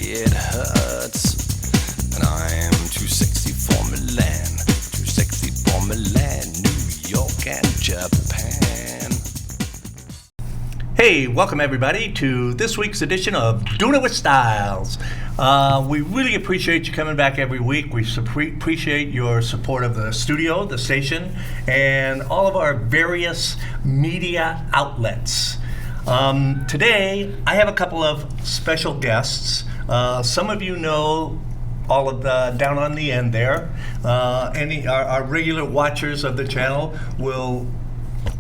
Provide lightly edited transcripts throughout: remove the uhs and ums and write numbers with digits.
it hurts. And I'm too sexy for Milan, too sexy for Milan, New York and Japan. Hey, welcome everybody to this week's edition of Doin' It with Stiles. We really appreciate you coming back every week. We appreciate your support of the studio, the station, and all of our various media outlets. Today, I have a couple of special guests. Some of you know all of the down on the end there. Our regular watchers of the channel will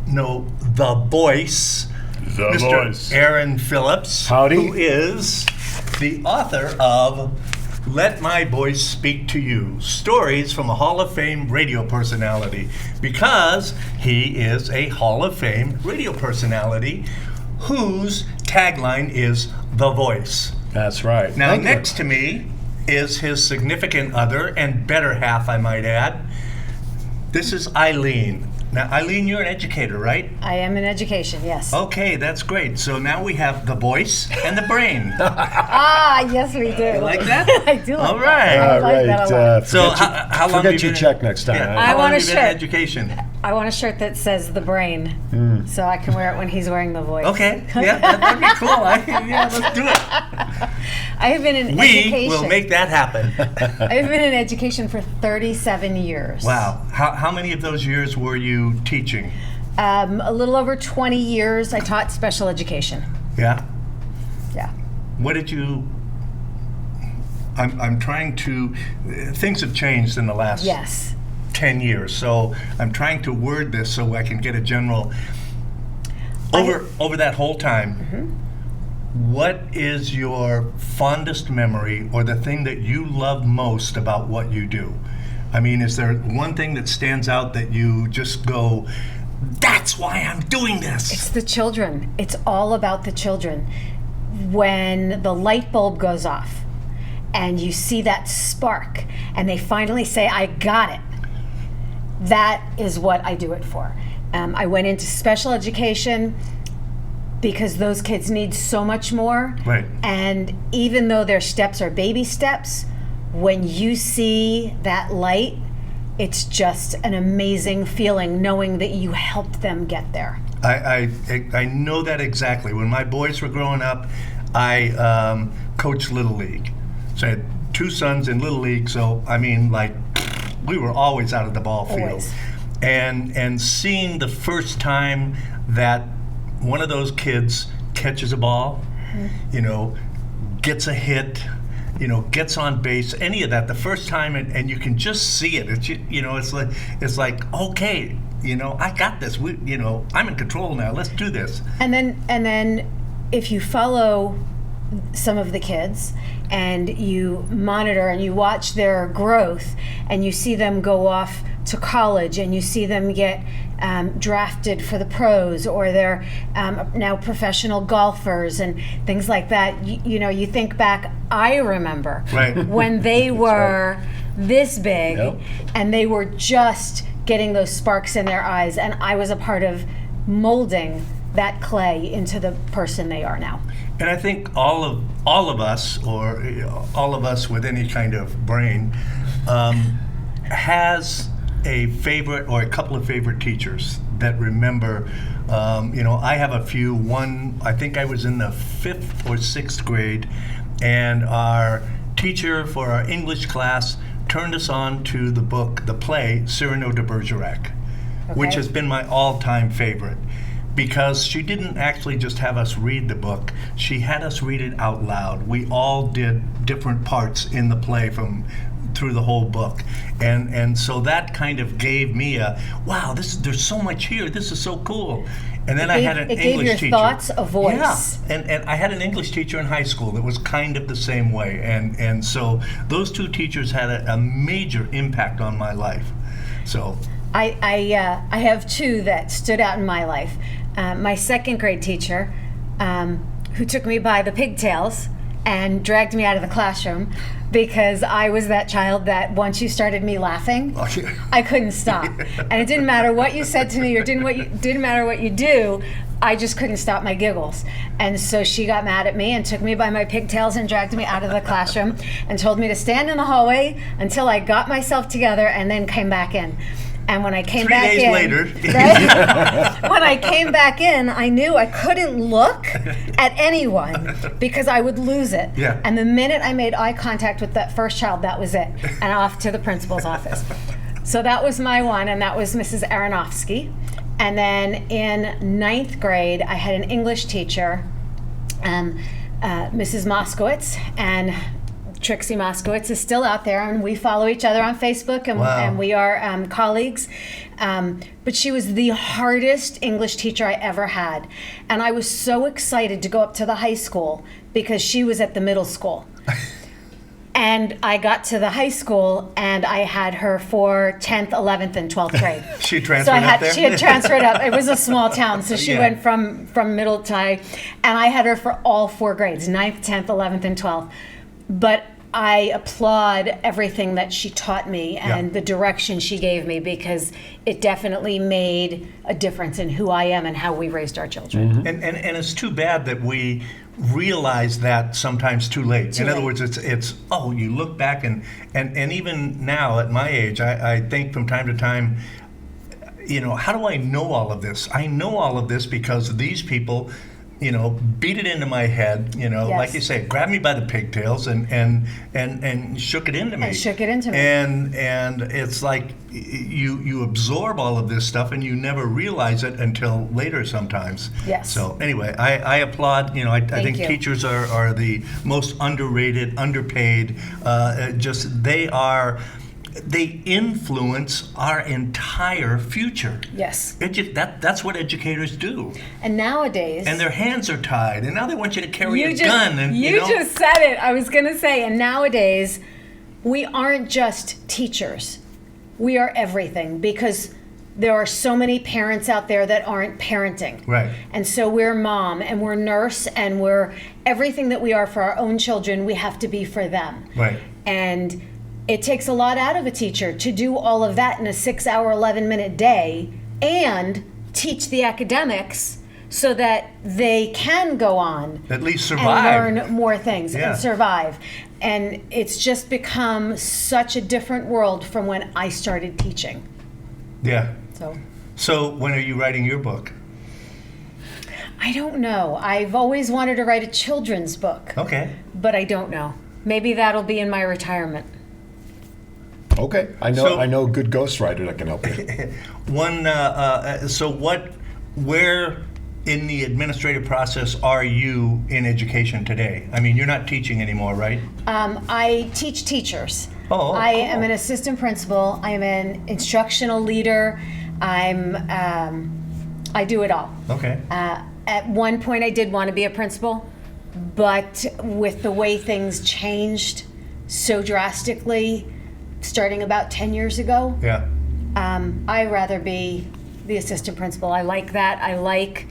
know the voice. Mr. Aaron Phillips, Howdy. Who is the author of Let My Voice Speak to You, Stories from a Hall of Fame Radio Personality, because he is a Hall of Fame radio personality whose tagline is The Voice. That's right. Now, Thank you. next to me is his significant other and better half, I might add. This is Ilene. Now, Ilene, you're an educator, right? I am in education, yes. Okay, that's great. So now we have the voice and the brain. Yes, we do. You like that? I do. All like right. that. I like that a lot. So how long have forget you your been check next time. Yeah, Right? I how long want have a you been in shirt. education? I want a shirt that says the brain, so I can wear it when he's wearing the voice. Okay, yeah, that'd be cool. Yeah, let's do it. I have been in We education. will make that happen. I've been in education for 37 years. Wow. How many of those years were you teaching? A little over 20 years I taught special education. Yeah. Yeah. What did you? I'm trying to. Things have changed in the last Yes. 10 years, so I'm trying to word this so I can get a general. Over that whole time, what is your fondest memory or the thing that you love most about what you do? I mean, is there one thing that stands out that you just go, that's why I'm doing this? It's the children. It's all about the children. When the light bulb goes off and you see that spark and they finally say, I got it, that is what I do it for. I went into special education because those kids need so much more. Right. And even though their steps are baby steps, when you see that light, it's just an amazing feeling knowing that you helped them get there. I know that exactly. When my boys were growing up, I coached Little League. So I had two sons in Little League, so I mean, like, we were always out of the ball field. Always. And seeing the first time that one of those kids catches a ball, gets a hit, gets on base, any of that, the first time, and you can just see it. It's like okay, I got this. I'm in control now. Let's do this. And then if you follow some of the kids and you monitor and you watch their growth and you see them go off to college and you see them get drafted for the pros, or they're now professional golfers and things like that, you think back, I remember Right. when they were this big. Yep. And they were just getting those sparks in their eyes, and I was a part of molding that clay into the person they are now. And I think all of us, or all of us with any kind of brain, has a favorite or a couple of favorite teachers that remember. I have a few. One, I think I was in the 5th or 6th grade, and our teacher for our English class turned us on to the play Cyrano de Bergerac, which Okay. has been my all-time favorite. Because she didn't actually just have us read the book, she had us read it out loud. We all did different parts in the play through the whole book. And so that kind of gave me a, wow, there's so much here, this is so cool. And then I had an It English gave your teacher. thoughts a voice. Yeah, and I had an English teacher in high school that was kind of the same way. And so those two teachers had a major impact on my life. So I have two that stood out in my life. My 2nd grade teacher, who took me by the pigtails and dragged me out of the classroom because I was that child that once you started me laughing, I couldn't stop. And it didn't matter what you said to me or didn't matter what you do, I just couldn't stop my giggles. And so she got mad at me and took me by my pigtails and dragged me out of the classroom and told me to stand in the hallway until I got myself together and then came back in. And when I came back in, 3 days later, right? When I came back in, I knew I couldn't look at anyone because I would lose it. Yeah. And the minute I made eye contact with that first child, that was it. And off to the principal's office. So that was my one, and that was Mrs. Aronofsky. And then in 9th grade, I had an English teacher, Mrs. Moskowitz, and Trixie Moskowitz is still out there, and we follow each other on Facebook, and, Wow. and we are colleagues. But she was the hardest English teacher I ever had. And I was so excited to go up to the high school because she was at the middle school. And I got to the high school, and I had her for 10th, 11th, and 12th grade. She transferred up there? She had transferred up. It was a small town, so she Yeah. went from middle to high. And I had her for all 4 grades, 9th, 10th, 11th, and 12th. But I applaud everything that she taught me and the direction she gave me, because it definitely made a difference in who I am and how we raised our children. And it's too bad that we realize that sometimes too late. In other words, it's you look back and even now at my age, I think from time to time, how do I know all of this? I know all of this because these people, beat it into my head, like you say, grabbed me by the pigtails and shook it into me. And it's like you absorb all of this stuff and you never realize it until later sometimes. Yes. So anyway, I applaud, I think you. teachers are the most underrated, underpaid, they influence our entire future. Yes. That's what educators do. And nowadays... And their hands are tied, and now they want you to carry a gun. And You just said it. I was going to say, and nowadays, we aren't just teachers. We are everything, because there are so many parents out there that aren't parenting. Right. And so we're mom, and we're nurse, and we're everything that we are for our own children, we have to be for them. Right. And it takes a lot out of a teacher to do all of that in a 6-hour, 11-minute day and teach the academics so that they can go on at least survive and learn more things and survive. And it's just become such a different world from when I started teaching. Yeah. So when are you writing your book? I don't know. I've always wanted to write a children's book. Okay. But I don't know. Maybe that'll be in my retirement. Okay, I know a good ghostwriter that can help you. Where in the administrative process are you in education today? I mean, you're not teaching anymore, right? I teach teachers. Oh, I cool. am an assistant principal. I am an instructional leader. I do it all. Okay. At one point, I did want to be a principal, but with the way things changed so drastically, starting about 10 years ago, I'd rather be the assistant principal. I like that. I like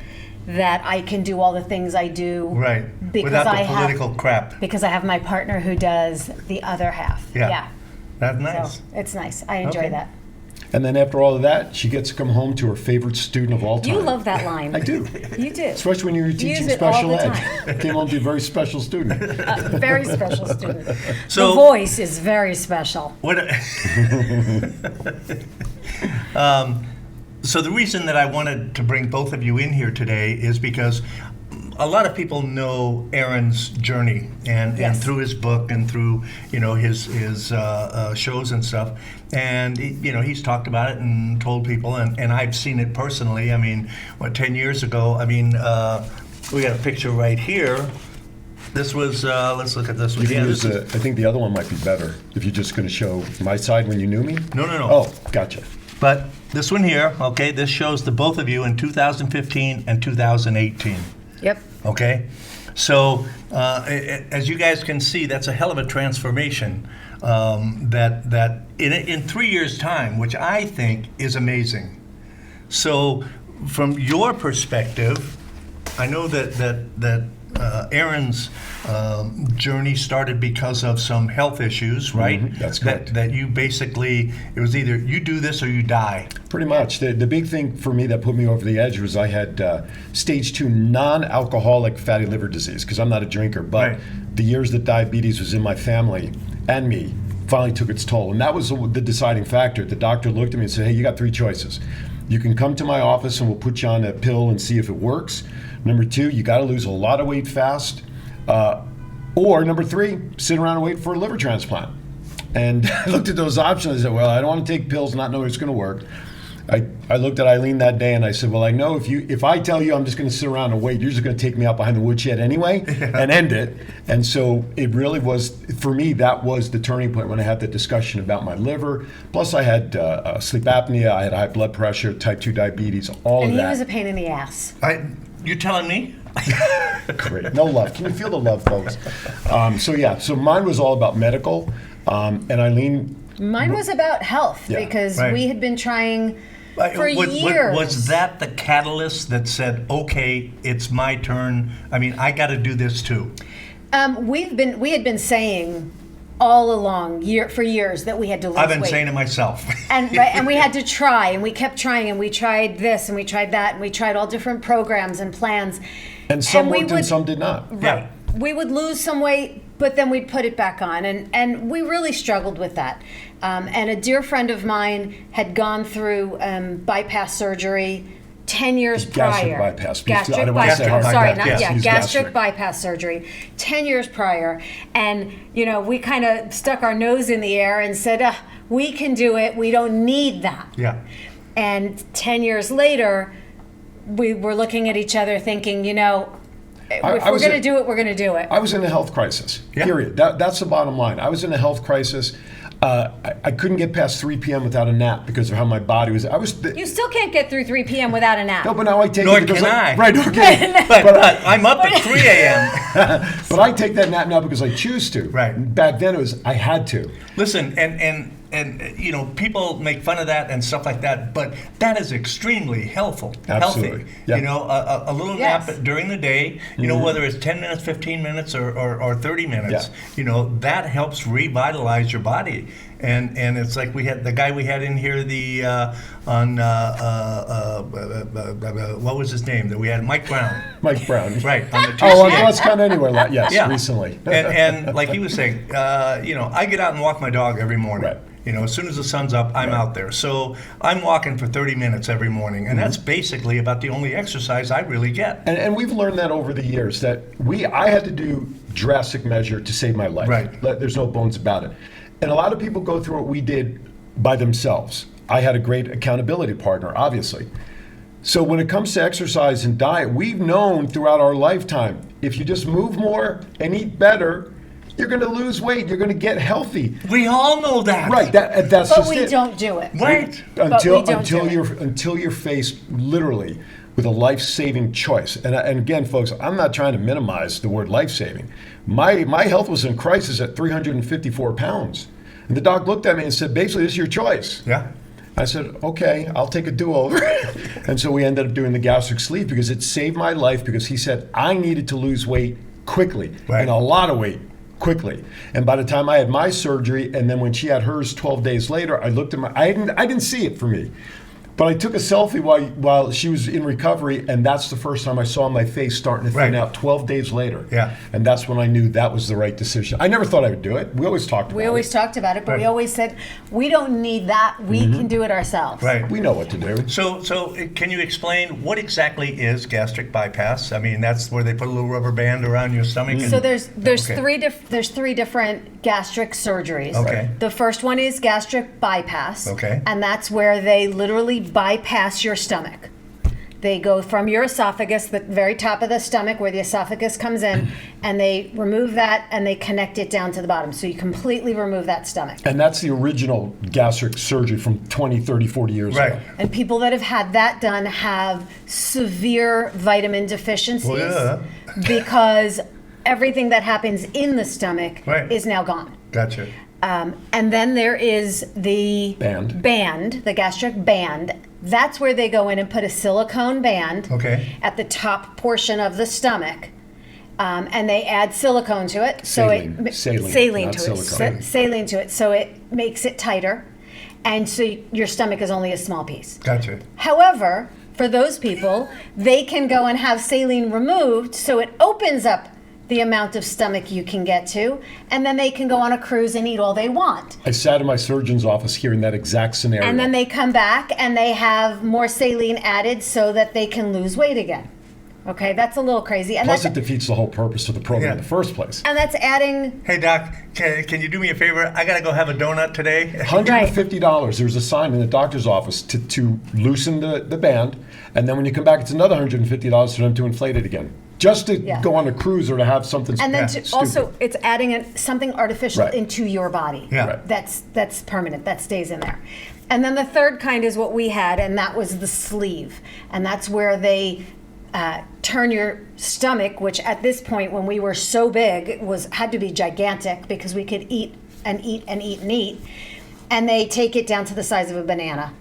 that I can do all the things I do. Right. Because without the political crap. Because I have my partner who does the other half. Yeah. That's nice. So it's nice. I enjoy that. And then after all of that, she gets to come home to her favorite student of all time. You love that line. I do. You do. Especially when you were teaching use it all special the ed. Came home to a very special student. Very special student. So, the voice is very special. So the reason that I wanted to bring both of you in here today is because a lot of people know Aaron's journey and through his book and through his shows and stuff, and he's talked about it and told people, and I've seen it personally. I mean, 10 years ago? I mean, we got a picture right here. This was let's look at this one. You can use I think the other one might be better if you're just going to show my side when you knew me. No. Oh, gotcha. But this one here, okay, this shows the both of you in 2015 and 2018. Yep. Okay, so as you guys can see, that's a hell of a transformation. That in 3 years' time, which I think is amazing. So, from your perspective, I know that Aaron's journey started because of some health issues, right? That's correct. That you basically, it was either you do this or you die. Pretty much. The big thing for me that put me over the edge was I had stage 2 non-alcoholic fatty liver disease, because I'm not a drinker, but Right. the years that diabetes was in my family and me finally took its toll. And that was the deciding factor. The doctor looked at me and said, hey, you got 3 choices. You can come to my office and we'll put you on a pill and see if it works. Number 2, you got to lose a lot of weight fast. Or number 3, sit around and wait for a liver transplant. And I looked at those options. I said, well, I don't want to take pills, not know it's going to work. I looked at Ilene that day and I said, well, I know if I tell you I'm just going to sit around and wait, you're just going to take me out behind the woodshed anyway and end it. And so it really was, for me, that was the turning point when I had the discussion about my liver. Plus I had sleep apnea, I had high blood pressure, type 2 diabetes, all And of he that. was a pain in the ass. You telling me? Great. No love. Can you feel the love, folks? So mine was all about medical. And Ilene, Mine was about health Yeah. because Right. we had been trying for years. Was that the catalyst that said, okay, it's my turn? I mean, I got to do this too. We had been saying all along for years that we had to lose weight. I've been saying it myself. And we had to try, and we kept trying, and we tried this, and we tried that, and we tried all different programs and plans. and some we worked and some did not. Right. We would lose some weight, but then we'd put it back on, and we really struggled with that. And a dear friend of mine had gone through bypass surgery 10 years Gastric prior. bypass. Gastric I don't want to say bypass. heart Sorry, bypass. not Use gastric bypass surgery 10 years prior. And, we kind of stuck our nose in the air and said, we can do it. We don't need that. Yeah. And 10 years later, we were looking at each other thinking, if I we're was going to a- do it, we're going to do it. I was in a health crisis, Yeah. period. That's the bottom line. I was in a health crisis. I couldn't get past 3 p.m. without a nap because of how my body was. You still can't get through 3 p.m. without a nap. No, but now I take Nor it because can I. Right, nor can I. But I'm up at 3 a.m. But I take that nap now because I choose to. Right. Back then it was I had to. Listen, and people make fun of that and stuff like that, but that is extremely helpful. Absolutely. Healthy. Yeah. A little Yes. nap during the day, whether it's 10 minutes, 15 minutes, or 30 minutes, that helps revitalize your body. And it's like we had the guy we had in here what was his name that we had, Mike Brown. Mike Brown. Right, on the Oh, TCA. well, that's kind of anywhere. Yes, Yeah. recently. and like he was saying, I get out and walk my dog every morning. Right. As soon as the sun's up, I'm out there. So I'm walking for 30 minutes every morning, and that's basically about the only exercise I really get. And we've learned that over the years that I had to do drastic measure to save my life. Right. There's no bones about it. And a lot of people go through what we did by themselves. I had a great accountability partner, obviously. So when it comes to exercise and diet, we've known throughout our lifetime, if you just move more and eat better, you're going to lose weight. You're going to get healthy. We all know that. Right. That's But just we it. don't do it. Right. Until you're faced literally with a life-saving choice. And again, folks, I'm not trying to minimize the word life-saving. My health was in crisis at 354 pounds. And the doc looked at me and said, basically, this is your choice. Yeah. I said, okay, I'll take a do-over. And so we ended up doing the gastric sleeve because it saved my life, because he said I needed to lose weight quickly, Right. and a lot of weight quickly. And by the time I had my surgery, and then when she had hers 12 days later, I looked at I didn't see it for me. But I took a selfie while she was in recovery, and that's the first time I saw my face starting to thin Right. out 12 days later. Yeah. And that's when I knew that was the right decision. I never thought I would do it. We always talked about it. We always talked about it, but we Right. always said, we don't need that. We can do it ourselves. Right. We know what to do. So can you explain what exactly is gastric bypass? I mean, that's where they put a little rubber band around your stomach. So there's Okay. three different gastric surgeries. Okay. The first one is gastric bypass. Okay. And that's where they literally bypass your stomach. They go from your esophagus, the very top of the stomach where the esophagus comes in, and they remove that and they connect it down to the bottom. So you completely remove that stomach. And that's the original gastric surgery from 20, 30, 40 years Right. ago. And people that have had that done have severe vitamin deficiencies Well, because everything that happens in the stomach Right. is now gone. Gotcha. And then there is the Band. the gastric band. That's where they go in and put a silicone band Okay. at the top portion of the stomach. and they add silicone to it, Saline, saline not to it, silicone. saline to it, so it makes it tighter, and so your stomach is only a small piece. Gotcha. However, for those people, they can go and have saline removed, so it opens up the amount of stomach you can get to, and then they can go on a cruise and eat all they want. I sat in my surgeon's office hearing that exact scenario. And then they come back and they have more saline added so that they can lose weight again. Okay, that's a little crazy. And Plus, that's, it defeats the whole purpose of the program in Yeah. the first place. and that's adding. Hey, Doc, can you do me a favor? I got to go have a donut today. $150. There was a sign in the doctor's office to loosen the band, and then when you come back, it's another $150 for them to inflate it again. Just to Yeah. go on a cruise or to have something And then stupid. also, it's adding something artificial Right. into your body. Yeah. Right. That's permanent. That stays in there. And then the third kind is what we had, and that was the sleeve, and that's where they turn your stomach, which at this point, when we were so big, had to be gigantic because we could eat and eat and eat and eat, and they take it down to the size of a banana.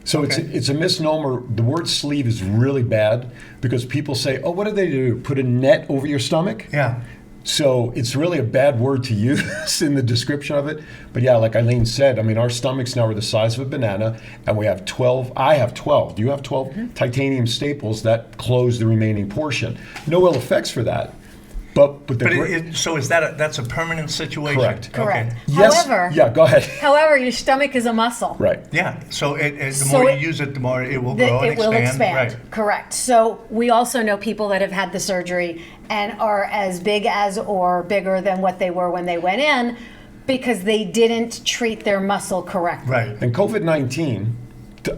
So it's a misnomer. The word sleeve is really bad because people say, oh, what do they do? Put a net over your stomach? Yeah. So it's really a bad word to use in the description of it. But yeah, like Ilene said, I mean, our stomachs now are the size of a banana, and we have 12, I have 12, do you have 12 titanium staples that close the remaining portion? No ill effects for that. But So is that's a permanent situation? Correct. Correct. Okay. yes, However, yeah, go ahead. however, your stomach is a muscle. Right. Yeah. So the So more it- you use it, the more it will that grow and it will expand. Right. Correct. So we also know people that have had the surgery and are as big as or bigger than what they were when they went in because they didn't treat their muscle correctly. Right. And COVID-19,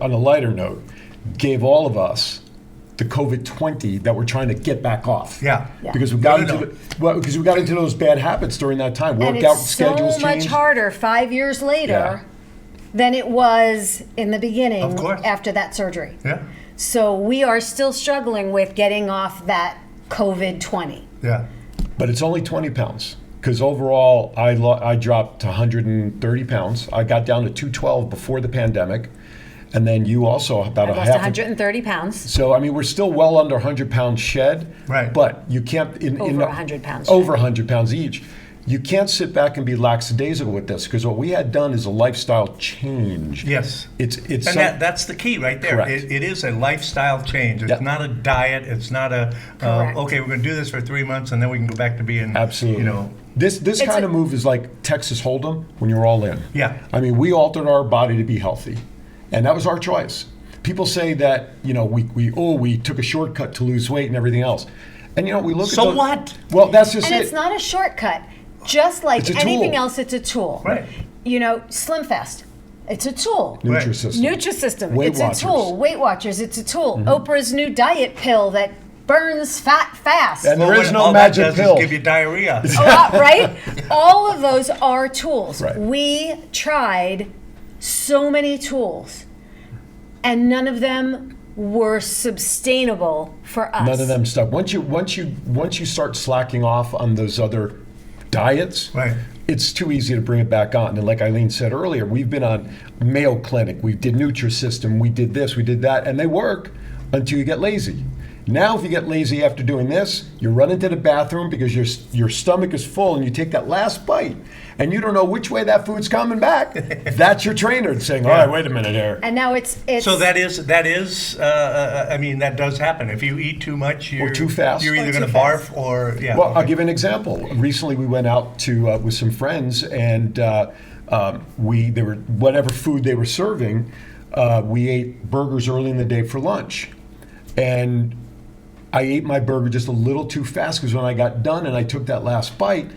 on a lighter note, gave all of us the COVID-20 that we're trying to get back off. Yeah. Yeah. Because we got No. because we got into those bad habits during that time. And Workout it's schedules so much changed. harder 5 years later than it was in the beginning Of course. after that surgery. Yeah. So we are still struggling with getting off that COVID-20. Yeah. But it's only 20 pounds. Because overall, I dropped to 130 pounds. I got down to 212 before the pandemic. And then you also about I a lost half. 130 pounds. So, I mean, we're still well under 100 pounds shed. Right. But you can't. Over 100 pounds Over 100 pounds each. You can't sit back and be lackadaisical with this because what we had done is a lifestyle change. Yes. It's And some- that's the key right there. Correct. It is a lifestyle change. It's Yep. not a diet. It's not a, Correct. okay, we're going to do this for 3 months and then we can go back to being, Absolutely. you know. This kind a- of move is like Texas Hold'em when you're all in. Yeah. I mean, we altered our body to be healthy, and that was our choice. People say that we took a shortcut to lose weight and everything else, and we look. So at what? Well, that's just And it. it's not a shortcut. Just like It's a anything tool. else, it's a tool. Right. Slim Fast, it's a tool. Nutrisystem. Nutrisystem, Weight it's Watchers. a tool. Weight Watchers, it's a tool. Oprah's new diet pill that burns fat fast. And there Well, is no all magic that does pill. is give you diarrhea. Right? All of those are tools. Right. We tried so many tools, and none of them were sustainable for us. None of them stuck. Once you start slacking off on those other diets, Right. it's too easy to bring it back on. And like Ilene said earlier, we've been on Mayo Clinic, we did Nutrisystem, we did this, we did that, and they work until you get lazy. Now, if you get lazy after doing this, you run into the bathroom because your stomach is full and you take that last bite and you don't know which way that food's coming back. That's your trainer saying, all right, wait a minute here. And now it's So that does happen. If you eat too much, you're too fast. You're either Or going too to barf fast. or, yeah. Well, okay. I'll give you an example. Recently, we went out to with some friends, and they were whatever food they were serving. We ate burgers early in the day for lunch, and I ate my burger just a little too fast because when I got done and I took that last bite,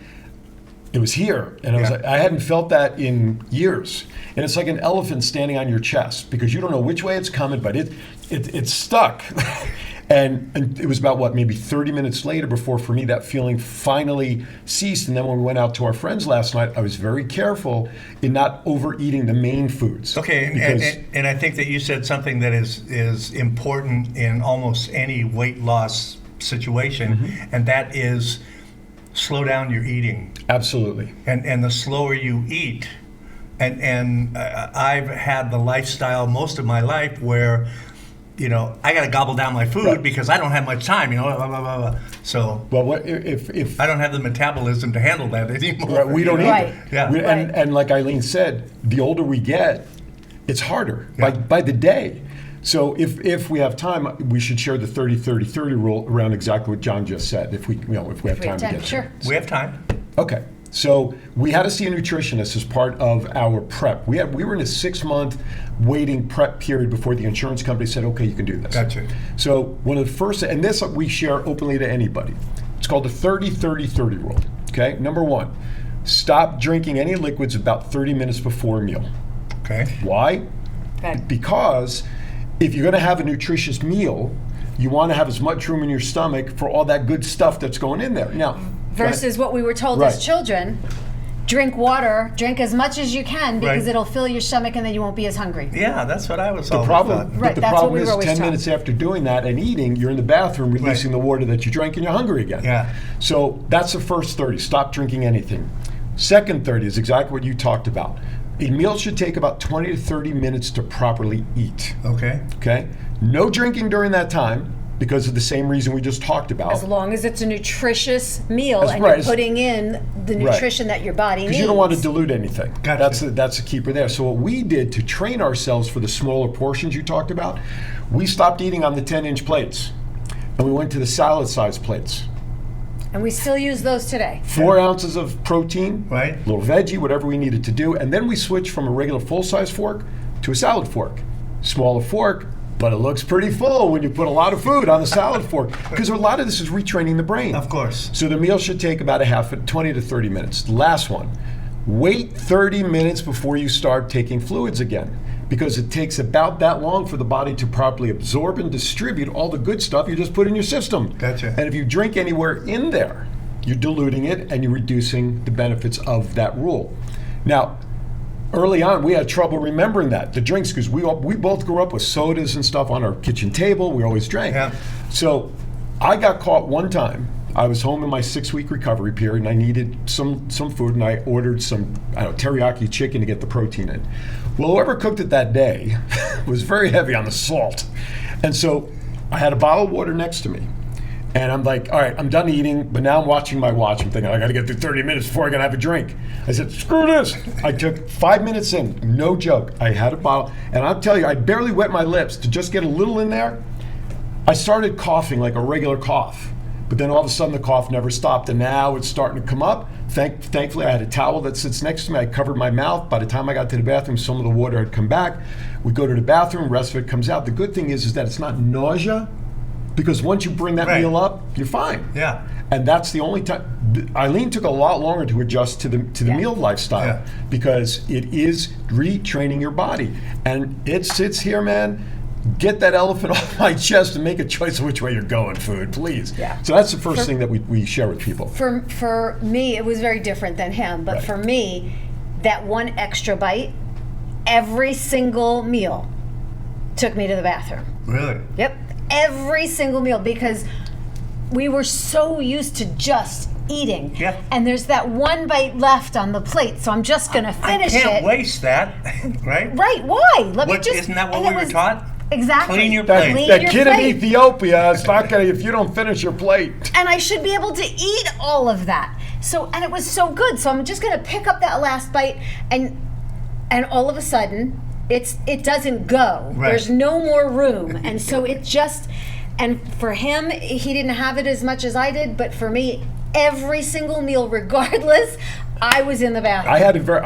it was here, and I hadn't felt that in years. And it's like an elephant standing on your chest because you don't know which way it's coming, but it's stuck. And it was about maybe 30 minutes later before, for me, that feeling finally ceased. And then when we went out to our friends last night, I was very careful in not overeating the main foods. Okay, and I think that you said something that is important in almost any weight loss situation, and that is slow down your eating. Absolutely. And the slower you eat, and I've had the lifestyle most of my life where you know, I got to gobble down my food because I don't have much time, you know, blah, blah, blah, blah. So Well, what if I don't have the metabolism to handle that anymore. right, we don't Right. either. Yeah. And like Ilene said, the older we get, it's harder Yeah. by the day. So if we have time, we should share the 30-30-30 rule around exactly what John just said. If we have time to get Sure. there. We have time. Okay. So we had to see a nutritionist as part of our prep. We were in a 6-month waiting prep period before the insurance company said, okay, you can do this. Gotcha. So one of the first, and this we share openly to anybody. It's called the 30-30-30 rule. Okay. Number 1, stop drinking any liquids about 30 minutes before a meal. Okay. Why? Okay. Because if you're going to have a nutritious meal, you want to have as much room in your stomach for all that good stuff that's going in there. Now, Versus what we were told Right. as children, drink water, drink as much as you can because Right. it'll fill your stomach and then you won't be as hungry. Yeah, that's what I was the always problem, thought. but Right, the that's what problem we is were always 10 taught. minutes after doing that and eating, you're in the bathroom releasing the water that you drank and you're hungry again. Yeah. So that's the first 30. Stop drinking anything. Second 30 is exactly what you talked about. A meal should take about 20 to 30 minutes to properly eat. Okay. Okay? No drinking during that time because of the same reason we just talked about. As long as it's a nutritious meal That's and right. you're putting in the nutrition that your body needs. Because you don't want to dilute anything. Gotcha. That's the keeper there. So what we did to train ourselves for the smaller portions you talked about, we stopped eating on the 10-inch plates, and we went to the salad-sized plates. And we still use those today. 4 ounces of protein, Right. little veggie, whatever we needed to do, and then we switched from a regular full-size fork to a salad fork. Smaller fork, but it looks pretty full when you put a lot of food on the salad fork, because a lot of this is retraining the brain. Of course. So the meal should take about 20 to 30 minutes. Last one, wait 30 minutes before you start taking fluids again, because it takes about that long for the body to properly absorb and distribute all the good stuff you just put in your system. Gotcha. And if you drink anywhere in there, you're diluting it and you're reducing the benefits of that rule. Now, early on, we had trouble remembering that, the drinks, because we both grew up with sodas and stuff on our kitchen table. We always drank. Yeah. So I got caught one time. I was home in my 6-week recovery period, and I needed some food, and I ordered some teriyaki chicken to get the protein in. Well, whoever cooked it that day was very heavy on the salt. And so I had a bottle of water next to me. And I'm like, all right, I'm done eating, but now I'm watching my watch. I'm thinking, I got to get through 30 minutes before I can have a drink. I said, screw this. I took 5 minutes in, no joke. I had a bottle, and I'll tell you, I barely wet my lips to just get a little in there. I started coughing like a regular cough, but then all of a sudden the cough never stopped, and now it's starting to come up. Thankfully, I had a towel that sits next to me. I covered my mouth. By the time I got to the bathroom, some of the water had come back. We go to the bathroom, the rest of it comes out. The good thing is that it's not nausea, because once you bring that Right. meal up, you're fine. Yeah. And that's the only time. Ilene took a lot longer to adjust to the meal lifestyle, Yeah. because it is retraining your body. And it sits here, man. Get that elephant off my chest and make a choice of which way you're going, food, please. Yeah. So that's the first thing that we share with people. For me, it was very different than him, but Right. for me, that one extra bite, every single meal took me to the bathroom. Really? Yep. Every single meal, because we were so used to just eating. Yeah. And there's that one bite left on the plate, so I'm just going to finish I can't it. waste that, right? Right, why? Let me What, just isn't that what and it we were was- taught? Exactly. Clean your That, plate. Clean that your kid in plate. Ethiopia, it's not gonna, if you don't finish your plate. And I should be able to eat all of that. So, and it was so good. So I'm just going to pick up that last bite, and all of a sudden, it doesn't go. Right. There's no more room, and so it just. And for him, he didn't have it as much as I did, but for me, every single meal, regardless, I was in the bathroom. I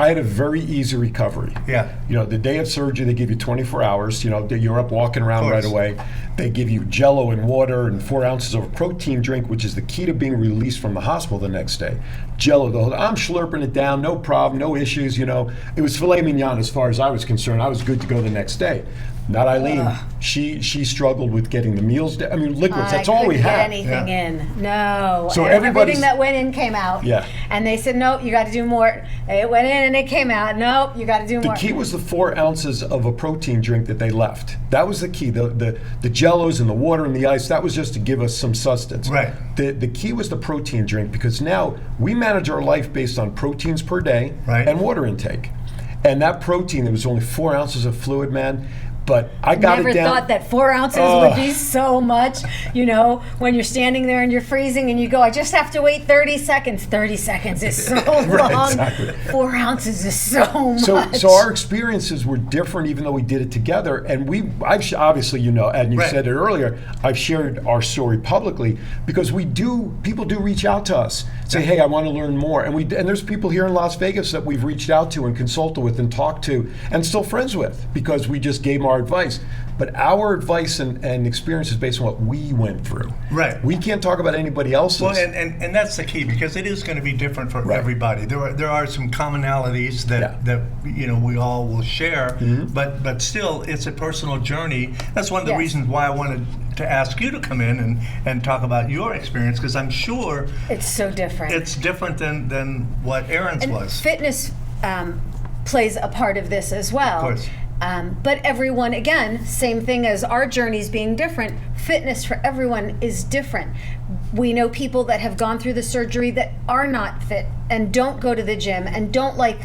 had a very easy recovery. Yeah. You know, the day of surgery, they give you 24 hours. You know, you're up walking around Of course. right away. They give you Jello and water and 4 ounces of a protein drink, which is the key to being released from the hospital the next day. Jello, I'm slurping it down, no problem, no issues. You know, it was filet mignon as far as I was concerned. I was good to go the next day. Not Ilene. She struggled with getting the meals. I mean, liquids. That's all we couldn't get had. anything Yeah. in. No. So And everybody's- everything that went in came out. Yeah. And they said, nope, you got to do more. It went in and it came out. Nope, you got to do The more. key was the 4 ounces of a protein drink that they left. That was the key. The Jellos and the water and the ice, that was just to give us some sustenance. Right. The key was the protein drink, because now we manage our life based on proteins per day Right. and water intake. And that protein, there was only 4 ounces of fluid, man. But I got Never it down. thought that 4 ounces would be so much. You know, when you're standing there and you're freezing and you go, I just have to wait 30 seconds. 30 seconds is so long. exactly. 4 ounces is so much. So our experiences were different, even though we did it together. And obviously, you know, and you Right. said it earlier, I've shared our story publicly because people do reach out to us, say, hey, I want to learn more. And there's people here in Las Vegas that we've reached out to and consulted with and talked to and still friends with because we just gave them our advice. But our advice and experience is based on what we went through. Right. We can't talk about anybody else's. Well, and that's the key because it is going to be different for Right. everybody. There are some commonalities that you know we all will share, but still it's a personal journey. That's one of the Yes. reasons why I wanted to ask you to come in and talk about your experience because I'm sure It's so different. it's different than what Aaron's And was. fitness plays a part of this as well. Of course. But everyone, again, same thing as our journeys being different, fitness for everyone is different. We know people that have gone through the surgery that are not fit and don't go to the gym and don't like,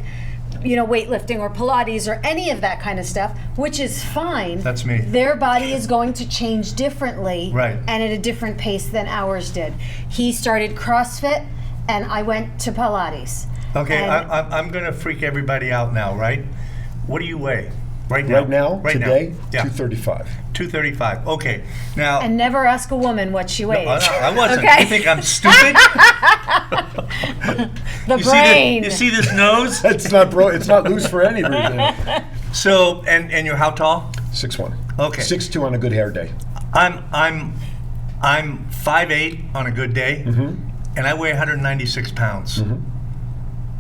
you know, weightlifting or Pilates or any of that kind of stuff, which is fine. That's me. Their body is going to change differently Right. and at a different pace than ours did. He started CrossFit and I went to Pilates. Okay, And- I'm going to freak everybody out now, right? What do you weigh right now? right now, today, Yeah, 235. 235. Okay, now. And never ask a woman what she weighs. I wasn't. Okay. You think I'm stupid? The You brain. you see this nose? It's not loose for any reason. So, and you're how tall? 6'1". Okay. 6'2" on a good hair day. I'm 5'8" on a good day, and I weigh 196 pounds.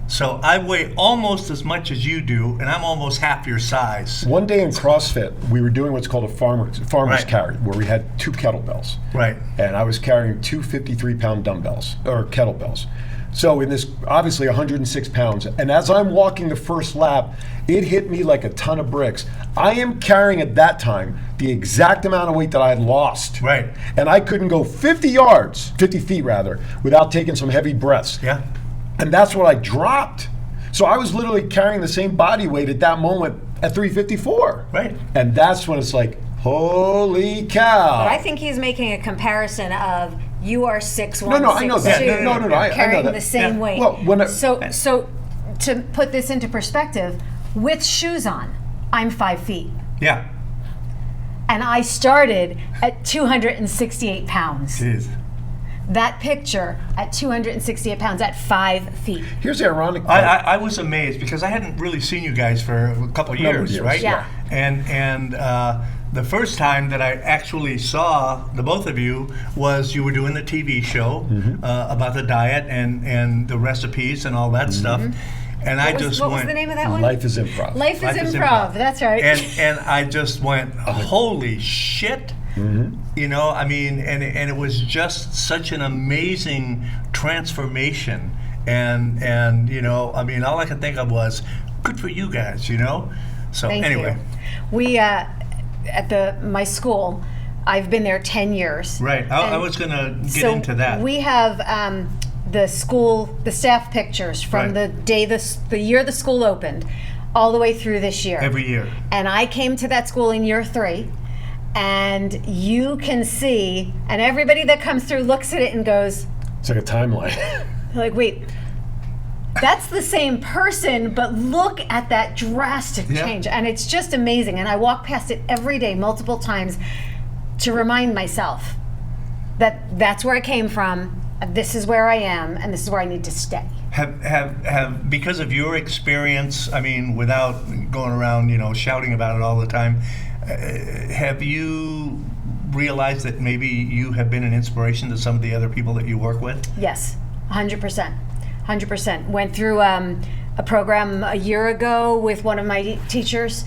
So I weigh almost as much as you do, and I'm almost half your size. One day in CrossFit, we were doing what's called a farmer's Right. carry, where we had 2 kettlebells. Right. And I was carrying 2 53-pound dumbbells, or kettlebells. So in this, obviously 106 pounds. And as I'm walking the first lap, it hit me like a ton of bricks. I am carrying at that time the exact amount of weight that I had lost. Right. And I couldn't go 50 feet rather, without taking some heavy breaths. Yeah. And that's what I dropped. So I was literally carrying the same body weight at that moment at 354. Right. And that's when it's like, holy cow. But I think he's making a comparison of you are 6'1", No, I know that. 6'2", No, I know carrying that. the same Yeah. weight. Well, when I- so to put this into perspective, with shoes on, I'm 5 feet. Yeah. And I started at 268 pounds. Jeez. That picture at 268 pounds at 5 feet. Here's the ironic part. I was amazed because I hadn't really seen you guys for a couple of Number of years, years, right? yeah. And the first time that I actually saw the both of you was you were doing the TV show about the diet and the recipes and all that stuff. And I just What went. was the name of that one? Life is improv. Life is improv. That's right. And I just went, holy shit. You know, I mean, and it was just such an amazing transformation. And you know, I mean, all I could think of was, good for you guys, you know? So Thank anyway. you. We at my school, I've been there 10 years. Right. I And was going to get so into that. We have the staff pictures from Right. the year the school opened, all the way through this year. Every year. And I came to that school in year 3, and you can see, and everybody that comes through looks at it and goes, It's like a timeline. like, wait, that's the same person, but look at that drastic Yeah. change. And it's just amazing. And I walk past it every day, multiple times, to remind myself that that's where I came from, this is where I am, and this is where I need to stay. Have because of your experience, I mean, without going around, you know, shouting about it all the time, have you realized that maybe you have been an inspiration to some of the other people that you work with? Yes, 100%. 100%. Went through a program a year ago with one of my teachers.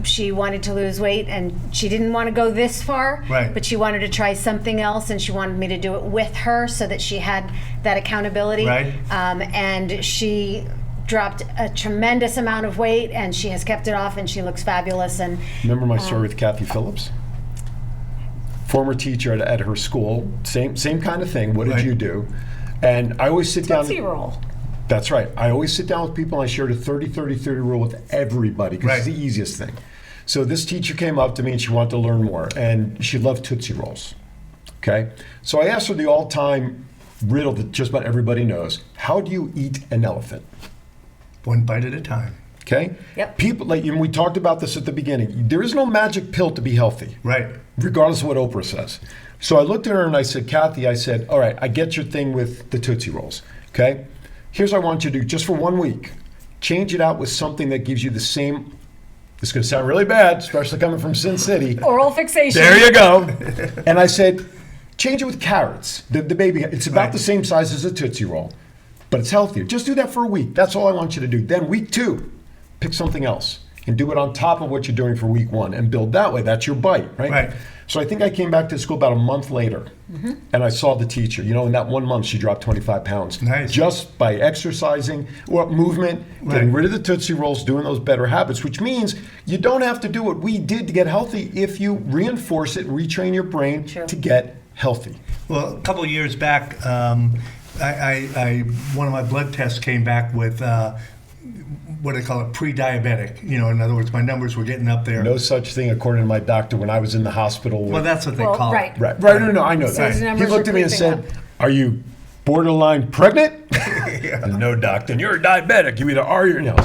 She wanted to lose weight, and she didn't want to go this far, Right. but she wanted to try something else, and she wanted me to do it with her so that she had that accountability. Right. And she dropped a tremendous amount of weight, and she has kept it off, and she looks fabulous. And Remember my story with Kathy Phillips? Former teacher at her school, same kind of thing. What did Right. you do? And I always sit down. Tootsie Roll. That's right. I alwaais sit down with people and I share the 30-30-30 rule with everybody because it's Right. the easiest thing. So this teacher came up to me and she wanted to learn more, and she loved Tootsie Rolls. Okay? So I asked her the all-time riddle that just about everybody knows. How do you eat an elephant? One bite at a time. Okay? Yep. People, like, and we talked about this at the beginning. There is no magic pill to be healthy. Right. Regardless of what Oprah says. So I looked at her and I said, Kathy, I said, all right, I get your thing with the Tootsie Rolls. Okay? Here's what I want you to do just for 1 week. Change it out with something that gives you the same. This is going to sound really bad, especially coming from Sin City. Oral fixation. There you go. And I said, change it with carrots. The baby, it's about Right. the same size as a Tootsie Roll, but it's healthier. Just do that for a week. That's all I want you to do. Then week 2, pick something else and do it on top of what you're doing for week 1 and build that way. That's your bite, right? Right. So I think I came back to school about a month later, and I saw the teacher. You know, in that 1 month, she dropped 25 pounds. Nice. Just by exercising or movement, getting Right. rid of the Tootsie Rolls, doing those better habits, which means you don't have to do what we did to get healthy if you reinforce it and retrain your brain True. to get healthy. Well, a couple of years back, I one of my blood tests came back with what do they call it, pre-diabetic. You know, in other words, my numbers were getting up there. No such thing, according to my doctor, when I was in the hospital. Well, that's what they Well, call right. it. Right, no, I know So that. his He numbers looked are at me and creeping said, are you borderline pregnant? No, doc, then you're a diabetic. You either are or you're no.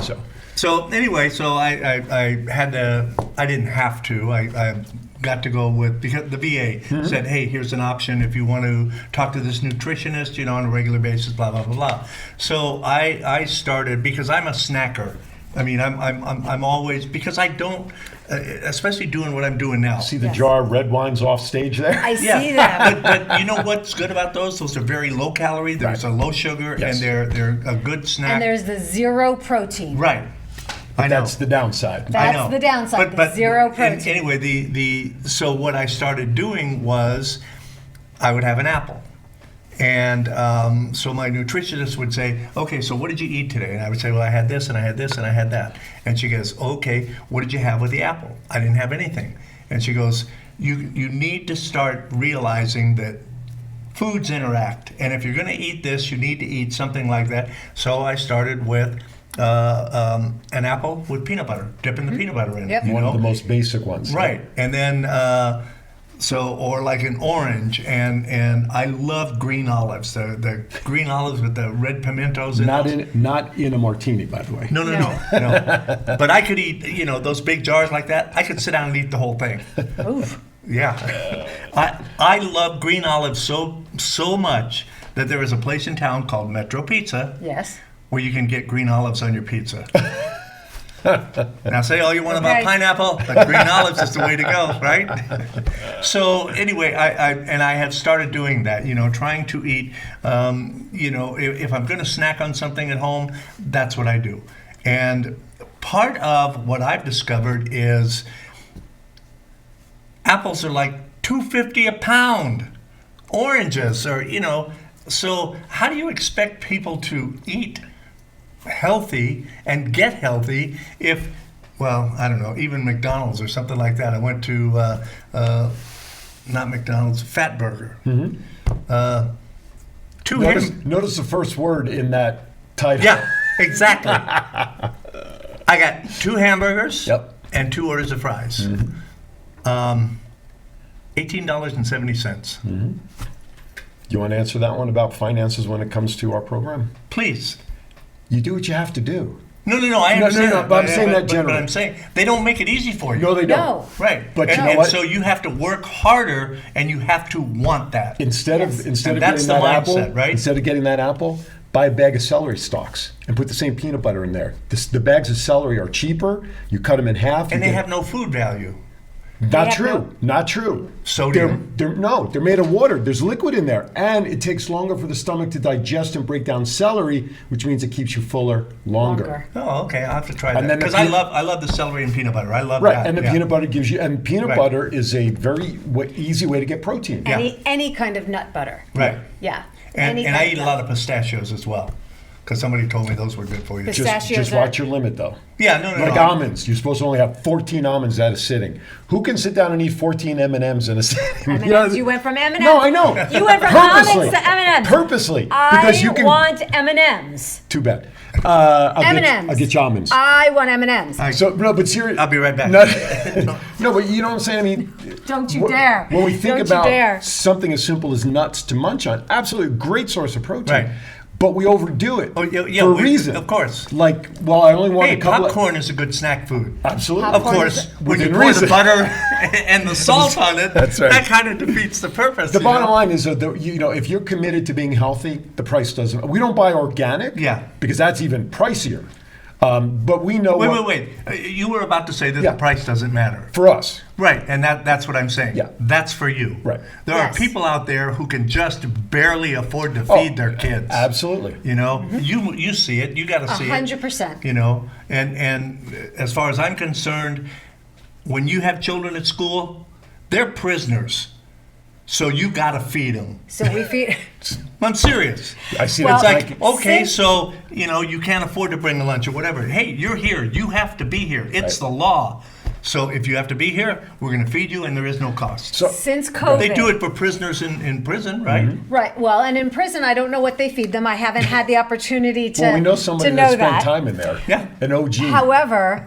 So anyway, so I had to. I didn't have to. I got to go with, because the VA said, hey, here's an option if you want to talk to this nutritionist, you know, on a regular basis, blah blah blah blah. So I started, because I'm a snacker. I mean, I'm always, because I don't, especially doing what I'm doing now. See the jar of red wines off stage there? I see that. But you know what's good about those? Those are very low calorie. There's Right. a low sugar, Yes. and they're a good snack. And there's the zero protein. Right. I know. That's the downside. I That's know. the downside, the zero protein. Anyway, so what I started doing was I would have an apple. And so my nutritionist would say, okay, so what did you eat today? And I would say, well, I had this and I had this and I had that. And she goes, okay, what did you have with the apple? I didn't have anything. And she goes, you need to start realizing that foods interact. And if you're going to eat this, you need to eat something like that. So I started with an apple with peanut butter, dipping the peanut butter in it. Yep. You One know? of the most basic ones. Right, and then or like an orange, and I love green olives. The green olives with the red pimentos in Not them. in a martini, by the way. No. But I could eat, you know, those big jars like that. I could sit down and eat the whole thing. Oof. Yeah, I love green olives so much that there is a place in town called Metro Pizza Yes. where you can get green olives on your pizza. Now say all you want about Okay. pineapple, but green olives is the way to go, right? So anyway, I have started doing that, you know, trying to eat, you know, if I'm going to snack on something at home, that's what I do. And part of what I've discovered is apples are like $2.50 a pound. Oranges are, you know, so how do you expect people to eat healthy and get healthy if, well, I don't know, even McDonald's or something like that. I went to not McDonald's, Fat Burger. Notice the first word in that title. Yeah, exactly. I got 2 hamburgers Yep. and 2 orders of fries. $18.70. You want to answer that one about finances when it comes to our program? Please. You do what you have to do. No, I understand. no, that, but I'm saying that But generally. I'm saying they don't make it easy for you. No, they don't. No. Right. But and, you know and what? so you have to work harder and you have to want that. Instead Yes. of instead And of that's getting the that mindset, apple, right? instead of getting that apple, buy a bag of celery stalks and put the same peanut butter in there. The bags of celery are cheaper. You cut them in half. And you they get- have no food value. Not have true. Not true. Sodium. They're made of water. There's liquid in there, and it takes longer for the stomach to digest and break down celery, which means it keeps you fuller longer. Oh, okay. I'll have to try And that. then the Because I peanut- love the celery and peanut butter. I love Right, that. and the yeah. peanut butter gives you, and peanut Right. butter is a very easy way to get protein. Yeah. Any kind of nut butter. Right. Yeah. And Any I kind eat a of lot nut. of pistachios as well. Because somebody told me those were good for you. Pistachios Just are- watch your limit, though. Yeah, no. Like almonds, you're supposed to only have 14 almonds at a sitting. Who can sit down and eat 14 M&Ms in a sitting? M&Ms. You went from M&Ms. No, I know. You went from Purposely. almonds to M&Ms. Purposely. I Because you can. want M&Ms. Too bad. M&Ms. I'll get you almonds. I want M&Ms. So no, but seriously, I'll be right back. No, but you know what I'm saying? I mean, Don't you dare. When we think Don't you dare. about something as simple as nuts to munch on, absolutely great source of protein. Right. But we overdo it Oh, yeah, for a we- reason. of course. Like, well, I only want Hey, a couple popcorn is a good snack food. Absolutely. Of Popcorn course, is- when you Within pour the reason. butter and the salt on it, That's right. that kind of defeats the purpose. The you bottom know? line is that if you're committed to being healthy, the price doesn't. We don't buy organic, Yeah. because that's even pricier. But we know Wait. You were about to say that Yeah. the price doesn't matter. for us. Right, and that's what I'm saying. Yeah. That's for you. Right. There Yes. are people out there who can just barely afford to feed their kids. Absolutely. You know, you see it. You got to see it. 100%. You know, and as far as I'm concerned, when you have children at school, they're prisoners. So you got to feed them. So we feed. I'm serious. I see Well, that's It's like, like okay, Since- so, you can't afford to bring a lunch or whatever. Hey, you're here. You have to be here. It's Right. the law. So if you have to be here, we're going to feed you and there is no cost. so. Since COVID. They do it for prisoners in prison, right? Right. Well, and in prison, I don't know what they feed them. I haven't had the opportunity to, Well, we know somebody to that know spent that. time in there. Yeah. An OG. However,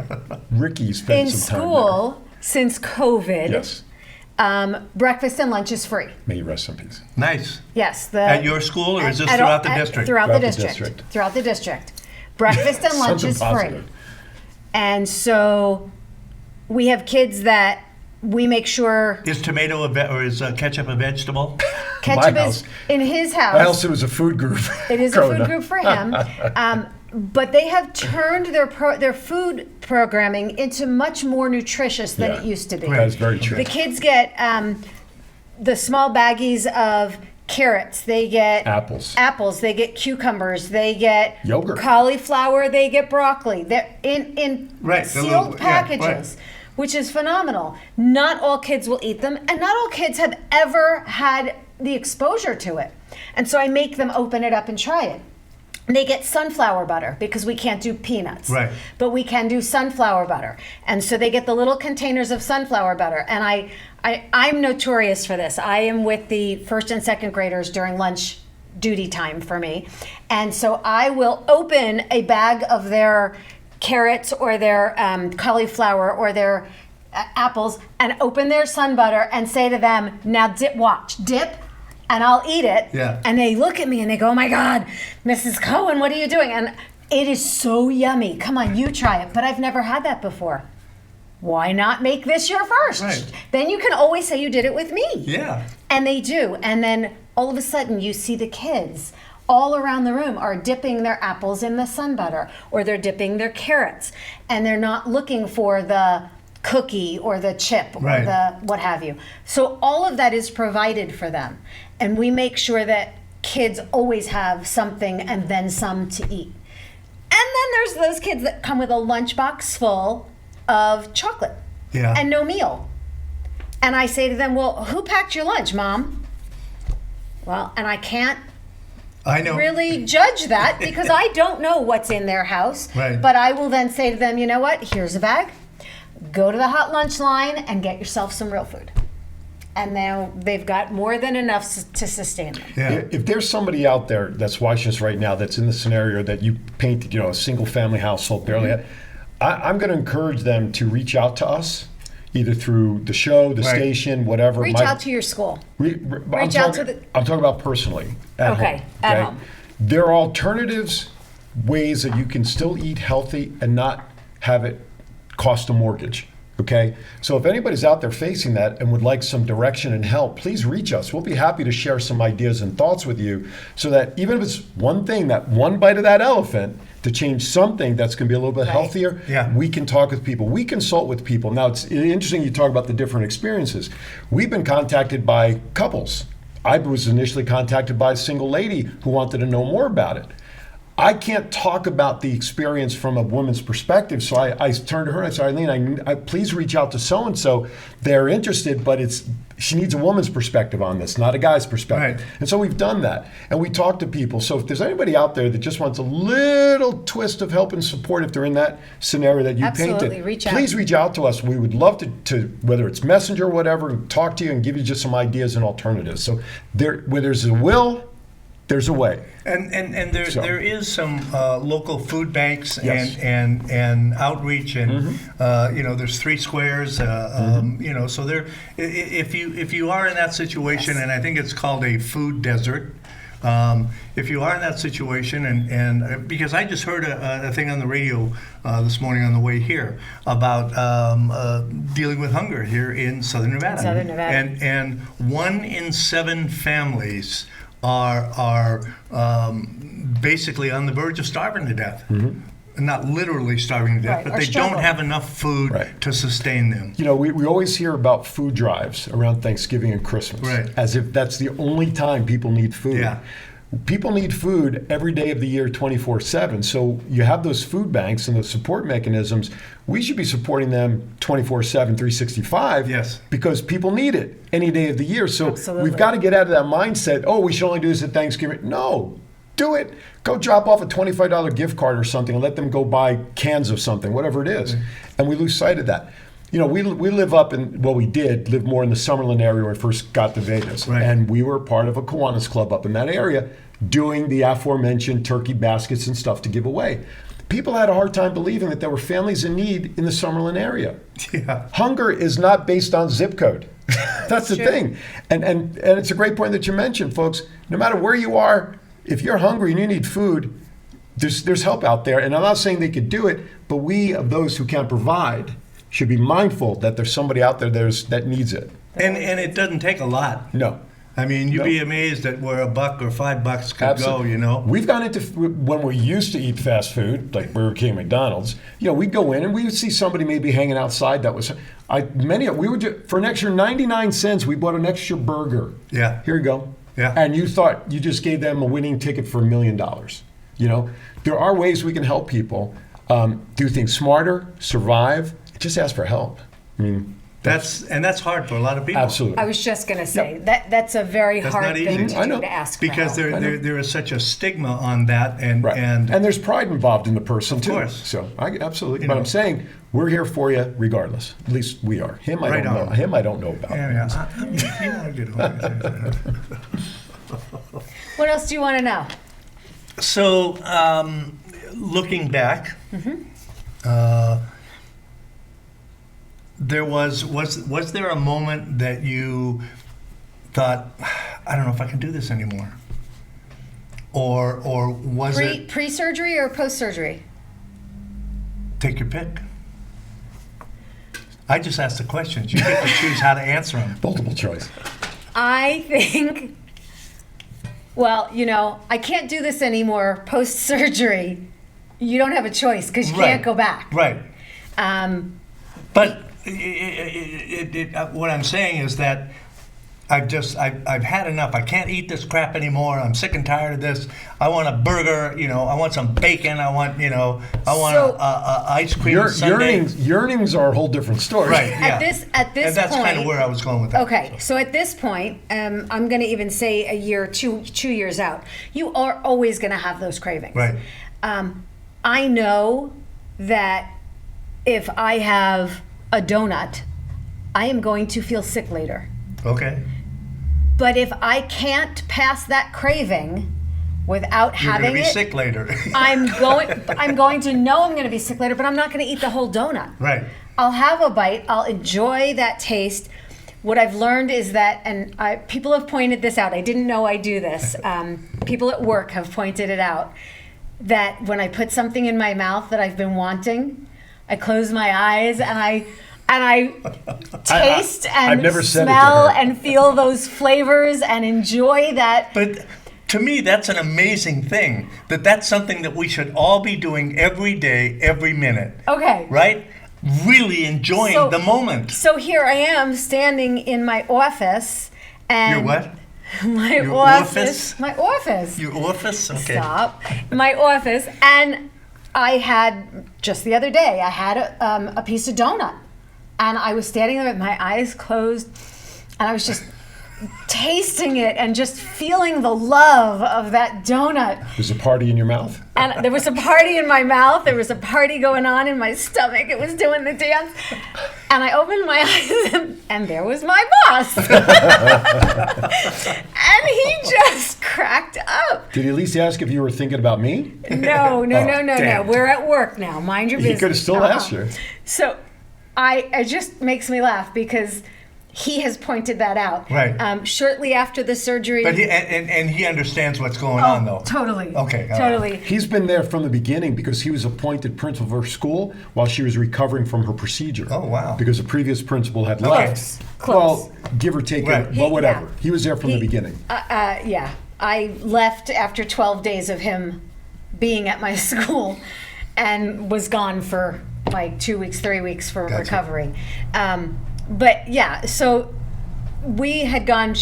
Ricky spent in some time school, since COVID, there. Yes. breakfast and lunch is free. May you rest in peace. Nice. Yes. At your school, or is this at- throughout the at- district? Throughout the Throughout the district. district. Throughout the district. Breakfast and lunch Something is free. positive. And so we have kids that we make sure Is tomato or is ketchup a vegetable? ketchup house. is in his I house. also was a food group. It is a growing food up. group for him. But they have turned their food programming into much more nutritious than Yeah. it used to be. That's very true. The kids get the small baggies of carrots. They get Apples. They get cucumbers. They get Yogurt. cauliflower. They get broccoli. They're in Right, the sealed little- yeah, right. packages, which is phenomenal. Not all kids will eat them, and not all kids have ever had the exposure to it. And so I make them open it up and try it. They get sunflower butter because we can't do peanuts. Right. But we can do sunflower butter. And so they get the little containers of sunflower butter. And I'm notorious for this. I am with the first and second graders during lunch duty time for me. And so I will open a bag of their carrots or their cauliflower or their apples and open their sun butter and say to them, now dip, and I'll eat it. Yeah. And they look at me and they go, oh my God, Mrs. Cohen, what are you doing? And it is so yummy. Come on, you try it. But I've never had that before. Why not make this your first? Right. Then you can always say you did it with me. Yeah. And they do. And then all of a sudden you see the kids all around the room are dipping their apples in the sun butter or they're dipping their carrots. And they're not looking for the cookie or the chip or Right. the what have you. So all of that is provided for them. And we make sure that kids always have something and then some to eat. And then there's those kids that come with a lunchbox full of chocolate Yeah. and no meal. And I say to them, well, who packed your lunch, Mom? Well, and I can't I know. really judge that because I don't know what's in their house. Right. But I will then say to them, you know what? Here's a bag. Go to the hot lunch line and get yourself some real food. And now they've got more than enough to sustain them. Yeah. If there's somebody out there that's watching us right now that's in the scenario that you painted, a single family household barely had, I'm going to encourage them to reach out to us, either through the show, the Right. station, whatever. Reach out to your school. I'm out to the- I'm talking about personally at Okay, home. at home. There are alternatives, ways that you can still eat healthy and not have it cost a mortgage. Okay, so if anybody's out there facing that and would like some direction and help, please reach us. We'll be happy to share some ideas and thoughts with you so that even if it's one thing, that one bite of that elephant to change something that's going to be a little bit healthier, Yeah. we can talk with people. We consult with people. Now, it's interesting you talk about the different experiences. We've been contacted by couples. I was initially contacted by a single lady who wanted to know more about it. I can't talk about the experience from a woman's perspective, so I turned to her and I said, Ilene, I please reach out to so-and-so. They're interested, but she needs a woman's perspective on this, not a guy's perspective. Right. And so we've done that, and we talk to people. So if there's anybody out there that just wants a little twist of help and support, if they're in that scenario that you Absolutely, painted, reach out. please reach out to us. We would love to, whether it's Messenger or whatever, talk to you and give you just some ideas and alternatives. So where there's a will, there's a way. And there is some local food banks Yes. and outreach, and there's 3 squares. So there, if you are in that situation, and I think it's called a food desert. If you are in that situation, and because I just heard a thing on the radio this morning on the way here about dealing with hunger here in Southern Nevada. And 1 in 7 families are basically on the verge of starving to death. Not literally starving to death, but they don't have enough food to sustain them. We always hear about food drives around Thanksgiving and Christmas, as if that's the only time people need food. Yeah. People need food every day of the year, 24/7. So you have those food banks and those support mechanisms. We should be supporting them 24/7, 365. Yes. Because people need it any day of the year. So Absolutely. we've got to get out of that mindset. Oh, we should only do this at Thanksgiving. No. Do it. Go drop off a $25 gift card or something and let them go buy cans of something, whatever it is. And we lose sight of that. We live up in, we did live more in the Summerlin area when we first got to Vegas. Right. And we were part of a Kiwanis club up in that area doing the aforementioned turkey baskets and stuff to give away. People had a hard time believing that there were families in need in the Summerlin area. Yeah. Hunger is not based on zip code. That's the thing. And it's a great point that you mentioned, folks. No matter where you are, if you're hungry and you need food, there's help out there. And I'm not saying they could do it, but we, of those who can provide, should be mindful that there's somebody out there that needs it. And it doesn't take a lot. No. I mean, you'd be amazed at where $1 or $5 could go, We've gone into, when we used to eat fast food, like Burger King, McDonald's, we'd go in and we would see somebody maybe hanging outside that was, for an extra 99 cents, we bought an extra burger. Yeah. Here you go. Yeah. And you thought you just gave them a winning ticket for $1 million. There are ways we can help people do things smarter, survive, just ask for help. I mean, that's hard for a lot of people. Absolutely. I was just going to say that's a very hard thing to do, to ask for because help. there is such a stigma on that, and there's pride involved in the person too. Of course. So absolutely. But I'm saying we're here for you regardless. At least we are. Him, I don't know. Him, I don't know about. What else do you want to know? So, looking back, there was there a moment that you thought, I don't know if I can do this anymore, or was it pre-surgery or post-surgery? Take your pick. I just asked the questions. You get to choose how to answer them. Multiple choice. I think, I can't do this anymore post-surgery. You don't have a choice because you can't go back. Right. But what I'm saying is that I've had enough. I can't eat this crap anymore. I'm sick and tired of this. I want a burger. I want some bacon. I want ice cream sundae. Yearnings are a whole different story. Right. Yeah. At this and that's point, kind of where I was going with that. Okay. So at this point, I'm going to even say a year, 2 years out, you are always going to have those cravings. Right. I know that if I have a donut, I am going to feel sick later. Okay. But if I can't pass that craving without having You're going to be it, sick later. I'm going to know I'm going to be sick later, but I'm not going to eat the whole donut. Right. I'll have a bite. I'll enjoy that taste. What I've learned is that, and people have pointed this out. I didn't know I do this. People at work have pointed it out, that when I put something in my mouth that I've been wanting, I close my eyes and I taste and smell and feel those flavors and enjoy that. But to me, that's an amazing thing. That's something that we should all be doing every day, every minute. Okay. Right? Really enjoying the moment. So here I am standing in my office and... Your what? Your office. My office. Your office? Okay. Stop. My office. And I had, just the other day, I had a piece of donut. And I was standing there with my eyes closed. And I was just tasting it and just feeling the love of that donut. There's a party in your mouth? And there was a party in my mouth. There was a party going on in my stomach. It was doing the dance. And I opened my eyes, and there was my boss. And he just cracked up. Did he at least ask if you were thinking about me? No. damn. We're at work now. Mind your business. He could have still asked you. So it just makes me laugh because he has pointed that out. Right. Shortly after the surgery. But he understands what's going on, though. Totally. Okay. all Totally. right. He's been there from the beginning because he was appointed principal of her school while she was recovering from her procedure. Oh, wow. Because the previous principal had Okay. left. Close. Well, give or take, Right. but whatever. Yeah. He was there from the beginning. Yeah. I left after 12 days of him being at my school and was gone for like 2 weeks, 3 weeks for Gotcha. recovery. But yeah, so we had gone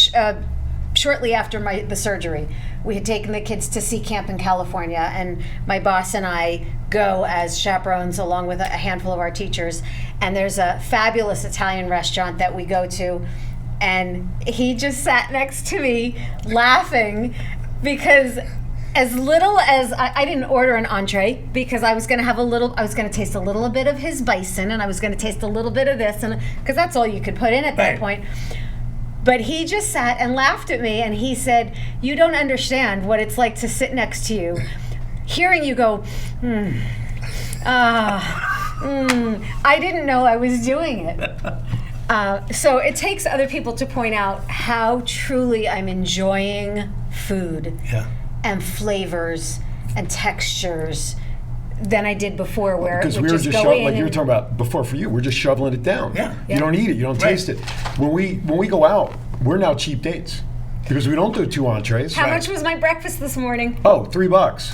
shortly after the surgery. We had taken the kids to Sea Camp in California, and my boss and I go as chaperones along with a handful of our teachers. And there's a fabulous Italian restaurant that we go to, and he just sat next to me laughing because as little as I didn't order an entree because I was going to taste a little bit of his bison, and I was going to taste a little bit of this, and because that's all you could put in at that Right. point. But he just sat and laughed at me, and he said, "You don't understand what it's like to sit next to you, hearing you go, I didn't know I was doing it." So it takes other people to point out how truly I'm enjoying food Yeah. and flavors and textures than I did before, where Because it would we were just just go in like you were and- talking about before for you, we're just shoveling it down. Yeah. You don't eat it, you don't Right. taste it. When we go out, we're now cheap dates because we don't do 2 entrees. How much was my breakfast this morning? Oh, $3.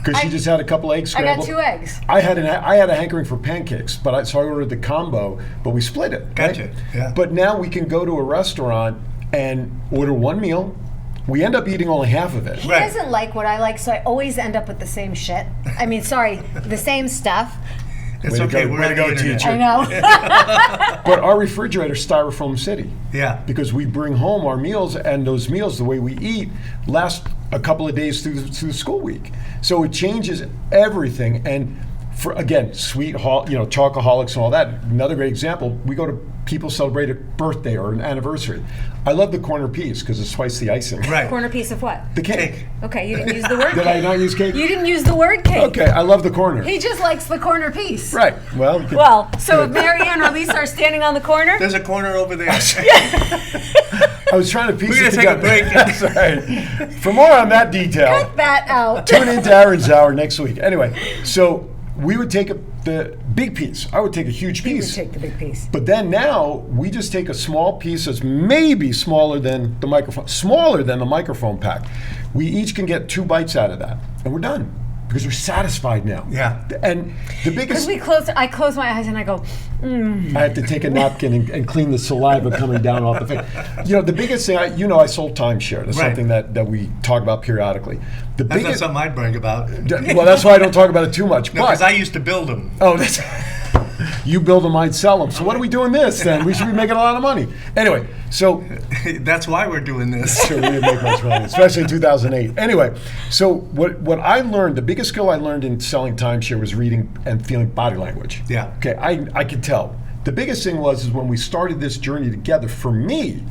Because she I- just had a couple eggs I got scrambled. 2 eggs. I had a hankering for pancakes, so I ordered the combo, but we split it. right? Gotcha, yeah. But now we can go to a restaurant and order one meal. We end up eating only half of it. He Right. doesn't like what I like, so I always end up with the same shit. I mean, sorry, the same stuff. It's Way to okay. go- We're way on to the go, internet. teacher. I know. But our refrigerator's Styrofoam City. Yeah. Because we bring home our meals, and those meals, the way we eat, last a couple of days through the school week. So it changes everything. And for again, chocoholics and all that. Another great example: we go to people celebrate a birthday or an anniversary. I love the corner piece because it's twice the icing. Right. Corner piece of what? The cake. Cake. Okay, you didn't use the word Did cake. I not use cake? You didn't use the word cake. Okay, I love the corner. He just likes the corner piece. Right. Well. you could- Well, so if Marianne or Lisa are standing on the corner, There's a corner over there. I was trying to piece We're it gonna take a together. break. That's right. For more on that detail, cut that out. tune into Aaron's Hour next week. Anyway, so we would take the big piece. I would take a huge You would piece. take the big piece. But then now we just take a small piece that's maybe smaller than the microphone pack. We each can get 2 bites out of that, and we're done because we're satisfied now. Yeah. And the Because biggest, I close my eyes and I go, I had to take a napkin and clean the saliva coming down off the face. The biggest thing, I sold timeshare. That's Right. something that we talk about periodically. The That's not biggest, something I'd brag about. well, that's why I don't talk about it too much. No, because but I used to build them. oh, that's you build them, I'd sell them. So what are we doing this then? We should be making a lot of money. Anyway, so That's why we're doing this. sure, we didn't make much money, especially in 2008. Anyway, so what I learned, the biggest skill I learned in selling timeshare was reading and feeling body language. Yeah. Okay, I could tell. The biggest thing is when we started this journey together, for me,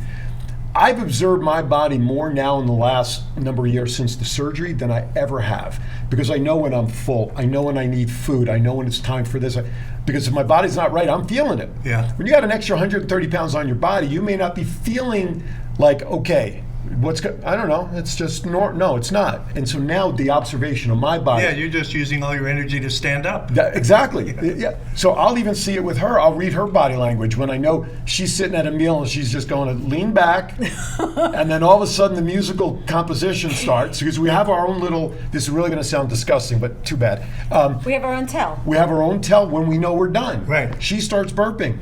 I've observed my body more now in the last number of years since the surgery than I ever have. Because I know when I'm full, I know when I need food, I know when it's time for this. Because if my body's not right, I'm feeling it. Yeah. When you got an extra 130 pounds on your body, you may not be feeling like, okay, I don't know, it's just, no, it's not. And so now the observation of my body. Yeah, you're just using all your energy to stand up. Exactly. Yeah. So I'll even see it with her. I'll read her body language when I know she's sitting at a meal and she's just going to lean back, and then all of a sudden the musical composition starts because we have our own little. This is really going to sound disgusting, but too bad. we have our own tell. We have our own tell when we know we're done. Right. She starts burping.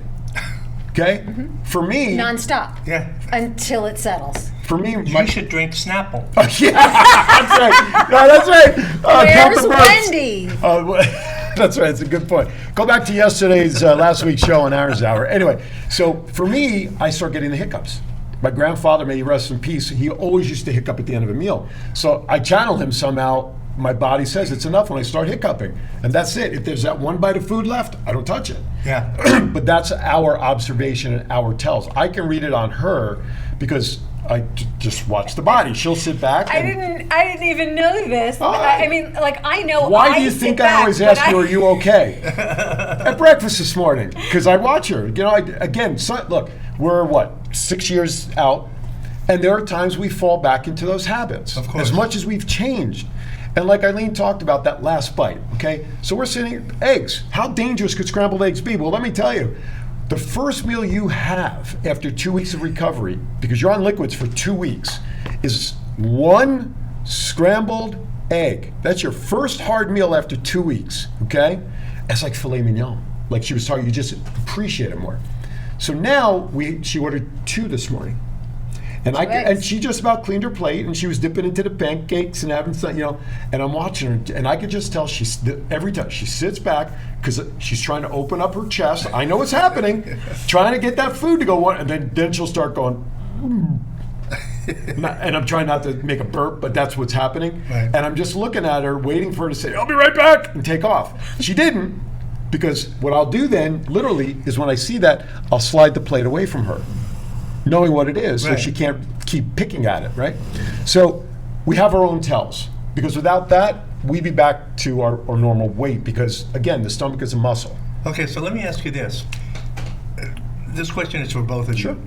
Okay. For me. Non-stop. Yeah. Until it settles. For me, You should drink Snapple. yeah, that's right. No, that's right. Count the Where's burps. Wendy? That's right. It's a good point. Go back to yesterday's last week's show on Aaron's Hour. Anyway, so for me, I start getting the hiccups. My grandfather, may he rest in peace, he always used to hiccup at the end of a meal. So I channel him somehow. My body says it's enough when I start hiccuping. And that's it. If there's that one bite of food left, I don't touch it. Yeah. But that's our observation and our tells. I can read it on her because I just watch the body. She'll sit back. I didn't even know this. I mean, like, I know. Why do you think I always ask you, are you okay? At breakfast this morning, because I watch her. You know, look, we're 6 years out, and there are times we fall back into those habits. Of course. As much as we've changed. And like Ilene talked about that last bite, okay? So we're sitting, eggs. How dangerous could scrambled eggs be? Well, let me tell you, the first meal you have after 2 weeks of recovery, because you're on liquids for 2 weeks, is one scrambled egg. That's your first hard meal after 2 weeks, okay? That's like filet mignon. Like she was talking, you just appreciate it more. So now she ordered 2 this morning. And she just about cleaned her plate, and she was dipping into the pancakes and having some, and I'm watching her, and I could just tell every time she sits back, because she's trying to open up her chest. I know what's happening, trying to get that food to go on, and then she'll start going, and I'm trying not to make a burp, but that's what's happening. Right. And I'm just looking at her, waiting for her to say, I'll be right back, and take off. She didn't, because what I'll do then, literally, is when I see that, I'll slide the plate away from her, knowing what it is, so she can't keep picking at it, right? So we have our own tells, because without that, we'd be back to our normal weight, because again, the stomach is a muscle. Okay, so let me ask you this. This question is for both of you.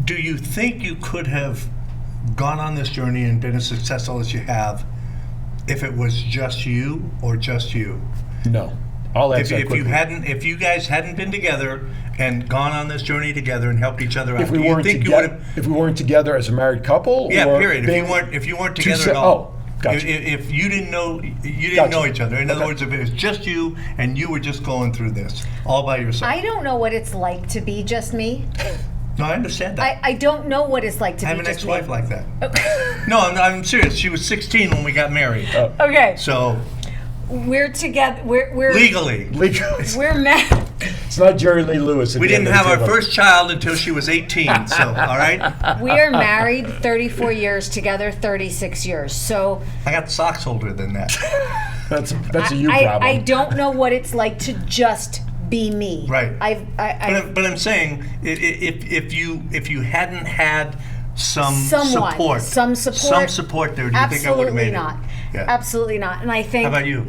Do you think you could have gone on this journey and been as successful as you have if it was just you or just you? No. I'll answer that quickly. If you guys hadn't been together and gone on this journey together and helped each other out, If we weren't together as a married couple, period. If you weren't together at all. Gotcha. If you didn't know each other. In other words, if it was just you and you were just going through this all by yourself. I don't know what it's like to be just me. No, I understand that. I don't know what it's like to be just me. I have an ex-wife like that. No, I'm serious. She was 16 when we got married. Okay. So we're together. We're legally. We're married. It's not Jerry Lee Lewis. We didn't have our first child until she was 18. So, all right. We are married 34 years, together 36 years. So I got socks older than that. That's a you problem. I don't know what it's like to just be me. Right. But I'm saying if you hadn't had some support there, do you think I would have made it? Absolutely not. Yeah. Absolutely not. And I think. How about you?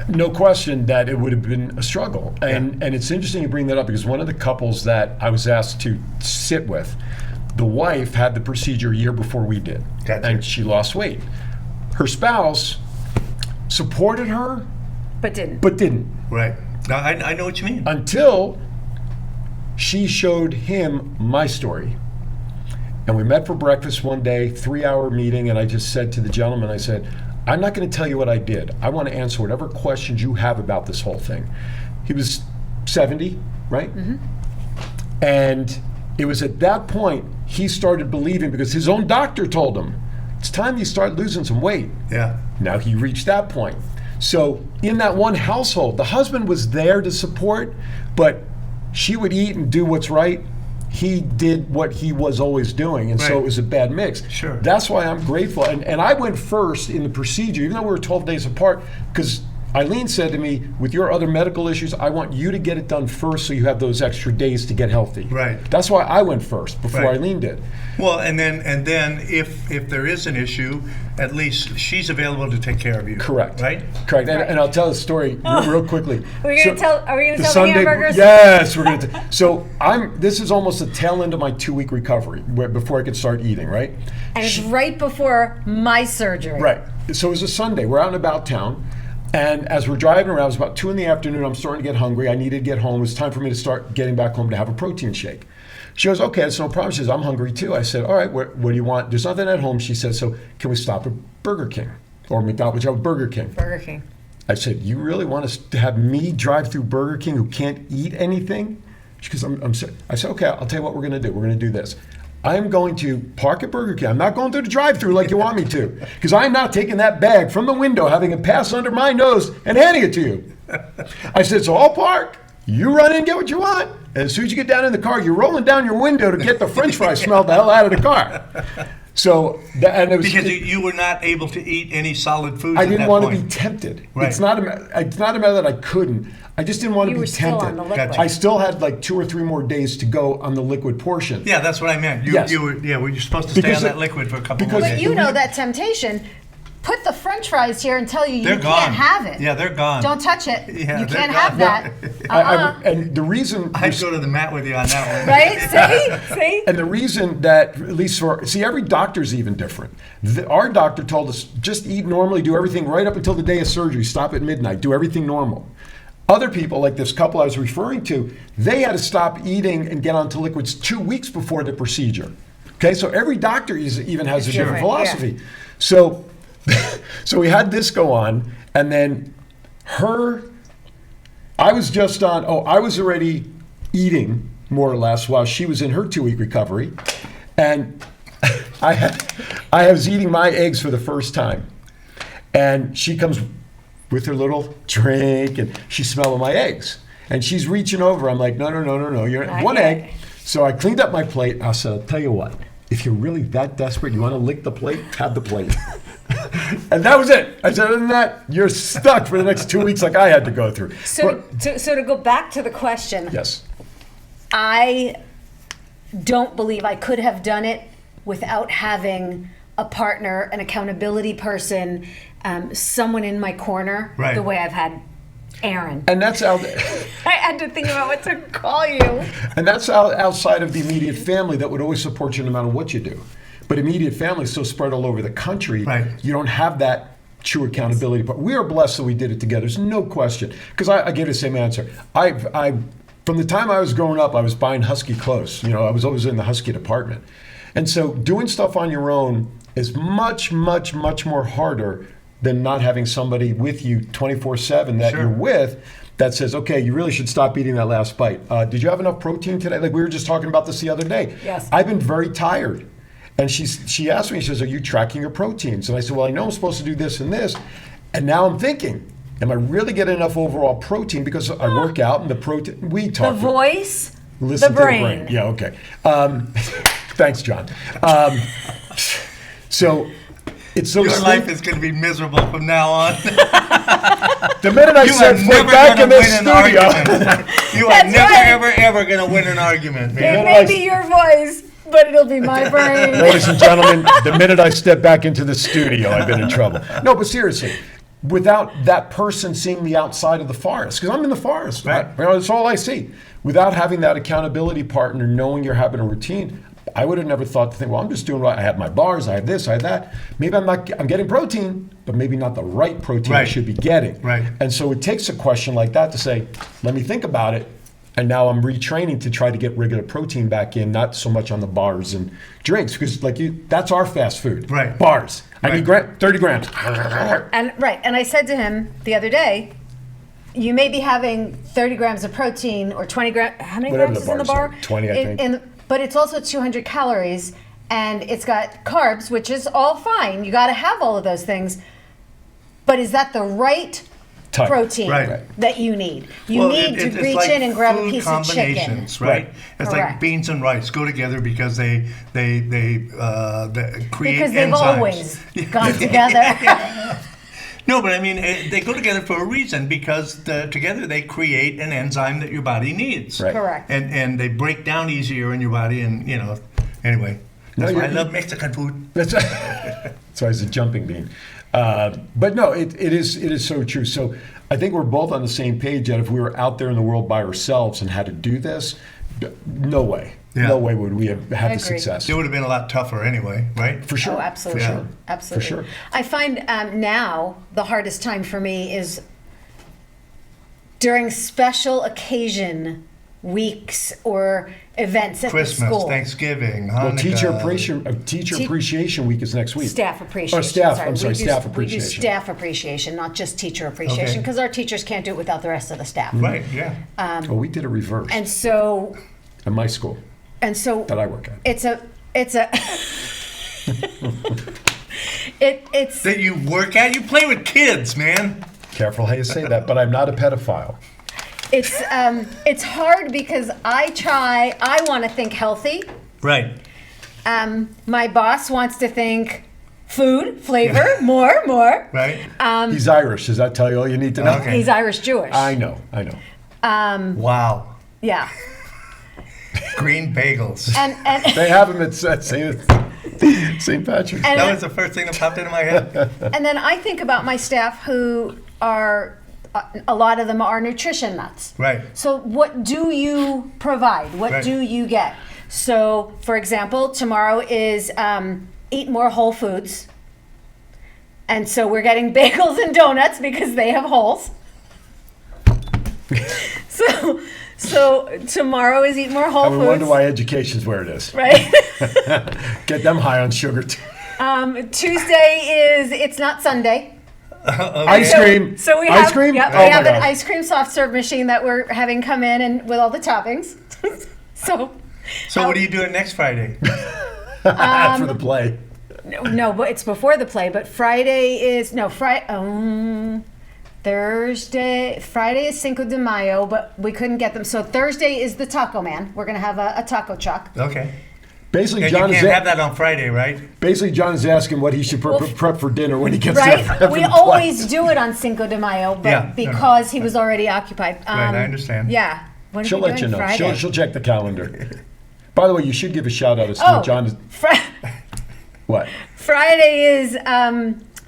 No question that it would have been a struggle. And it's interesting you bring that up, because one of the couples that I was asked to sit with, the wife had the procedure a year before we did. Gotcha. And she lost weight. Her spouse supported her, but didn't. Right. Now, I know what you mean. Until she showed him my story. And we met for breakfast one day, 3-hour meeting, and I just said to the gentleman, I said, I'm not going to tell you what I did. I want to answer whatever questions you have about this whole thing. He was 70, right? Mm-hmm. And it was at that point he started believing, because his own doctor told him, it's time you start losing some weight. Yeah. Now he reached that point. So in that one household, the husband was there to support, but she would eat and do what's right. He did what he was always doing, and so it was a bad mix. Sure. That's why I'm grateful. And I went first in the procedure, even though we were 12 days apart, because Ilene said to me, with your other medical issues, I want you to get it done first so you have those extra days to get healthy. Right. That's why I went first before Ilene did. Well, and then if there is an issue, at least she's available to take care of you. Correct. Right? Correct. And I'll tell the story real quickly. Are we going to tell the Sunday, hamburgers? Yes, we're going to. So this is almost the tail end of my 2-week recovery, before I could start eating, right? And it's right before my surgery. Right. So it was a Sunday. We're out and about town. And as we're driving around, it was about 2 p.m. I'm starting to get hungry. I needed to get home. It was time for me to start getting back home to have a protein shake. She goes, okay, it's no problem. She says, I'm hungry too. I said, all right, what do you want? There's nothing at home. She said, so can we stop at Burger King or McDonald's? Whichever, Burger King. Burger King. I said, you really want us to have me drive through Burger King who can't eat anything? She goes, I'm sorry. I said, okay, I'll tell you what we're going to do. We're going to do this. I'm going to park at Burger King. I'm not going through the drive-thru like you want me to, because I'm not taking that bag from the window, having it pass under my nose and handing it to you. I said, so I'll park. You run in and get what you want. And as soon as you get down in the car, you're rolling down your window to get the French fry smell the hell out of the car. So, and it was because you were not able to eat any solid foods. I at didn't that want to point. be tempted. Right. It's not a matter that I couldn't. I just didn't want You to were be still tempted. on the liquid. I still had like 2 or 3 more days to go on the liquid portion. Yeah, that's what I meant. Yes. You were supposed to stay Because on that it- liquid for a couple because more But days. you know that temptation. Put the French fries here and tell you They're you gone. can't have it. Yeah, they're gone. Don't touch it. Yeah, you they're can't gone. have that. And the reason I'd go to the mat with you on that one. Right? See? And the reason that, at least every doctor's even different. Our doctor told us, just eat normally, do everything right up until the day of surgery, stop at midnight, do everything normal. Other people, like this couple I was referring to, they had to stop eating and get onto liquids 2 weeks before the procedure. Okay, so every doctor even has a different different, philosophy. yeah. So, so we had this go on, and then I was already eating more or less while she was in her 2-week recovery, and I was eating my eggs for the first time, and she comes with her little drink, and she's smelling my eggs, and she's reaching over. I'm like, no, you're Not one yet. egg. So I cleaned up my plate. I said, I'll tell you what, if you're really that desperate, you want to lick the plate, have the plate. And that was it. I said, other than that, you're stuck for the next 2 weeks like I had to go through. So to go back to the question, Yes. I don't believe I could have done it without having a partner, an accountability person, someone in my corner, Right. the way I've had Aaron. And that's out. I had to think about what to call you. And that's outside of the immediate family that would always support you no matter what you do. But immediate family is so spread all over the country, Right. you don't have that true accountability. But we are blessed that we did it together. There's no question. Because I gave the same answer. From the time I was growing up, I was buying Husky clothes. I was always in the Husky department. And so doing stuff on your own is much, much, much more harder than not having somebody with you 24/7 that Sure. you're with that says, okay, you really should stop eating that last bite. Did you have enough protein today? Like we were just talking about this the other day. Yes. I've been very tired. And she asked me, she says, are you tracking your proteins? And I said, well, I know I'm supposed to do this and this. And now I'm thinking, am I really getting enough overall protein? Because I work out and the protein, we The talk. voice, Listen the to brain. the brain. Yeah, okay. Thanks, John. So it's those Your things- life is going to be miserable from now on. The minute I You are set foot never back going in to this win an studio, argument. You are That's never, right. ever going to win an argument, It man. may be your voice, but it'll be my brain. ladies and gentlemen, the minute I step back into the studio, I've been in trouble. No, but seriously, without that person seeing the outside of the forest, because I'm in the forest, Right. That's all I see. Without having that accountability partner, knowing you're having a routine, I would have never thought to think, well, I'm just doing right. I have my bars, I have this, I have that. Maybe I'm getting protein, but maybe not the right protein I Right. should be getting. Right. And so it takes a question like that to say, let me think about it. And now I'm retraining to try to get regular protein back in, not so much on the bars and drinks, because that's our fast food. Right. Bars. I Right. need 30 grams. And I said to him the other day, you may be having 30 grams of protein or 20 grams. How many Whatever grams the is in the bars bar? are, 20, I think. But it's also 200 calories, and it's got carbs, which is all fine. You got to have all of those things. But is that the right Type. protein Right. that you need? You Well, need to it's reach like in and grab a food piece of chicken. combinations, right? Right. It's like Correct. beans and rice go together because they create Because they've enzymes. always gone together. No, but I mean, they go together for a reason because together they create an enzyme that your body needs. Right. Correct. And they break down easier in your body, and anyway. That's why I love Mexican food. That's why it's a jumping bean. But no, it is so true. So I think we're both on the same page that if we were out there in the world by ourselves and had to do this, no way. Yeah. No way would we have had the Agreed. success. It would have been a lot tougher anyway, right? For sure. Oh, absolutely. For sure. Absolutely. For sure. I find now the hardest time for me is during special occasion weeks or events at the Christmas, school. Thanksgiving, Well, Hanukkah. teacher appreciation week is next week. Staff appreciation. Or staff, sorry. I'm sorry, We do- staff We do appreciation. staff appreciation, not just teacher appreciation, Okay. because our teachers can't do it without the rest of the staff. Right, yeah. Oh, we did a reverse And so, at my school that I work at. it's a it's That you work at? You play with kids, man. Careful how you say that, but I'm not a pedophile. It's hard because I want to think healthy. Right. My boss wants to think food, flavor, more. Right. He's Irish. Does that tell you all you need to know? Okay. He's Irish Jewish. I know. Wow. Yeah. Green bagels. And They have them at St. Patrick's. That was the first thing that popped into my head. And then I think about my staff who are, a lot of them are nutrition nuts. Right. So what do you provide? What Right. do you get? So, for example, tomorrow is Eat More Whole Foods. And so we're getting bagels and donuts because they have holes. So tomorrow is Eat More Whole I Foods. wonder why education's where it is. Right? Get them high on sugar too. Tuesday is It's Not Sunday. Ice cream. So we ice have, cream. Yep, Oh we have my an God. ice cream soft serve machine that we're having come in and with all the toppings. So So what are you doing next Friday? For the play. no, but it's before the play. But Friday is Thursday. Friday is Cinco de Mayo, but we couldn't get them. So Thursday is the Taco Man. We're gonna have a taco truck. Okay. Basically, And John you is can't have that on Friday, right? basically John is asking what he should prep for dinner when he gets Right? there. We always do it on Cinco de Mayo, but Yeah, no, no. because he was already occupied. Right, I understand. Yeah. What are She'll we let you doing know. Friday? She'll check the calendar. By the way, you should give a shout out as to Oh, what John is. What? Friday is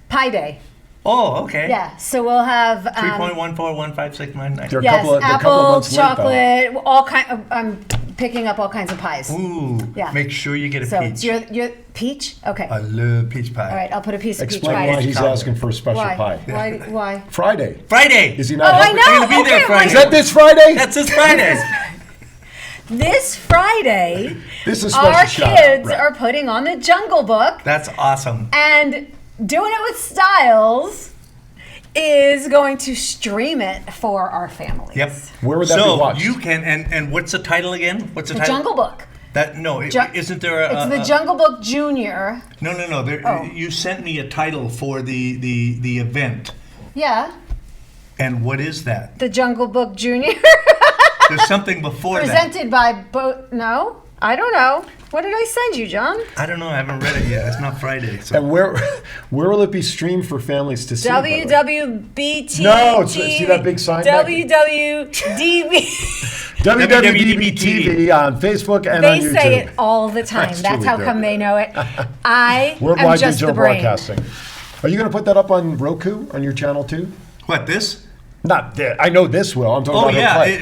Pie Day. Oh, okay. Yeah, so we'll have 3.141569. There are a yes, couple of apple, months late, though. chocolate, all kind. I'm picking up all kinds of pies. Ooh. Yeah. Make sure you get a So peach. your peach? Okay. I love peach pie. All right, I'll put a piece of peach Explain pie. why he's Chocolate. asking for a special Why? pie. Why? Friday. Friday. Is he Oh, not? I helping? know. You're gonna be there Okay, Friday. Is that this Friday? That's this Friday. This Friday, This is a special our shout kids out. Right. are putting on the Jungle Book, That's awesome. and Doing It with Stiles is going to stream it for our families. Yep. Where would that so be watched? you can and what's the title again? What's the The title? Jungle Book. That no, Ju- isn't there a? It's the Jungle Book Junior. No. There, Oh. You sent me a title for the event, Yeah, and what is that? the Jungle Book Junior. There's something before that. Presented by No, I don't know. What did I send you, John? I don't know. I haven't read it yet. It's not Friday. So. And where will it be streamed for families to see? by the way? WWBT. No, see that big sign back there? WWDB. WWDBTV on Facebook and They on YouTube. say it all the time. That's That's truly how good. come they know it. I am Worldwide just Digital the brain. Broadcasting. Are you going to put that up on Roku on your channel too? What this? Not that. I know this will. I'm talking Oh about her yeah, play.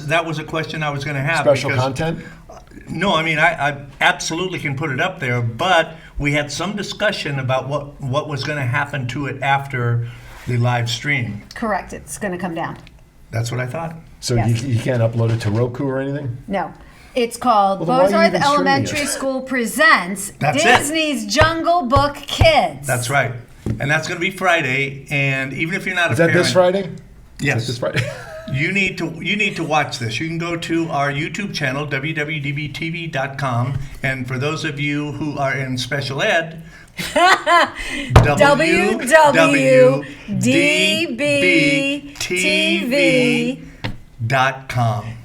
that was a question I was going to have. Special because- content. No, I mean I absolutely can put it up there, but we had some discussion about what was going to happen to it after the live stream. Correct. It's going to come down. That's what I thought. So Yes. you can't upload it to Roku or anything? No. It's called Well, then why are you Bozarth even streaming Elementary it? School Presents That's it. Disney's Jungle Book Kids. That's right, and that's going to be Friday. And even if you're not Is a that parent, this Friday? yes, Is that this Friday? you need to watch this. You can go to our YouTube channel WWDBTV.com, and for those of you who are in special ed, WWDBTV.com.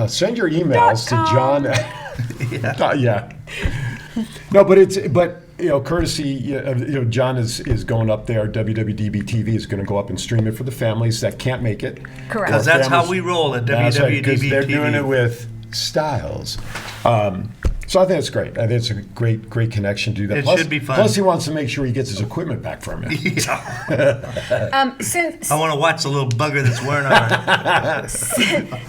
Send your emails to John. Yeah. No, but courtesy. John is going up there. WWDBTV is going to go up and stream it for the families that can't make it. Correct. Because that's how we roll at That's right, 'cause WWDBTV. they're doing it with Stiles. So I think it's great. I think it's a great connection to do that. It Plus, should be fun. Plus, he wants to make sure he gets his equipment back from you. Since I want to watch the little bugger that's wearing on.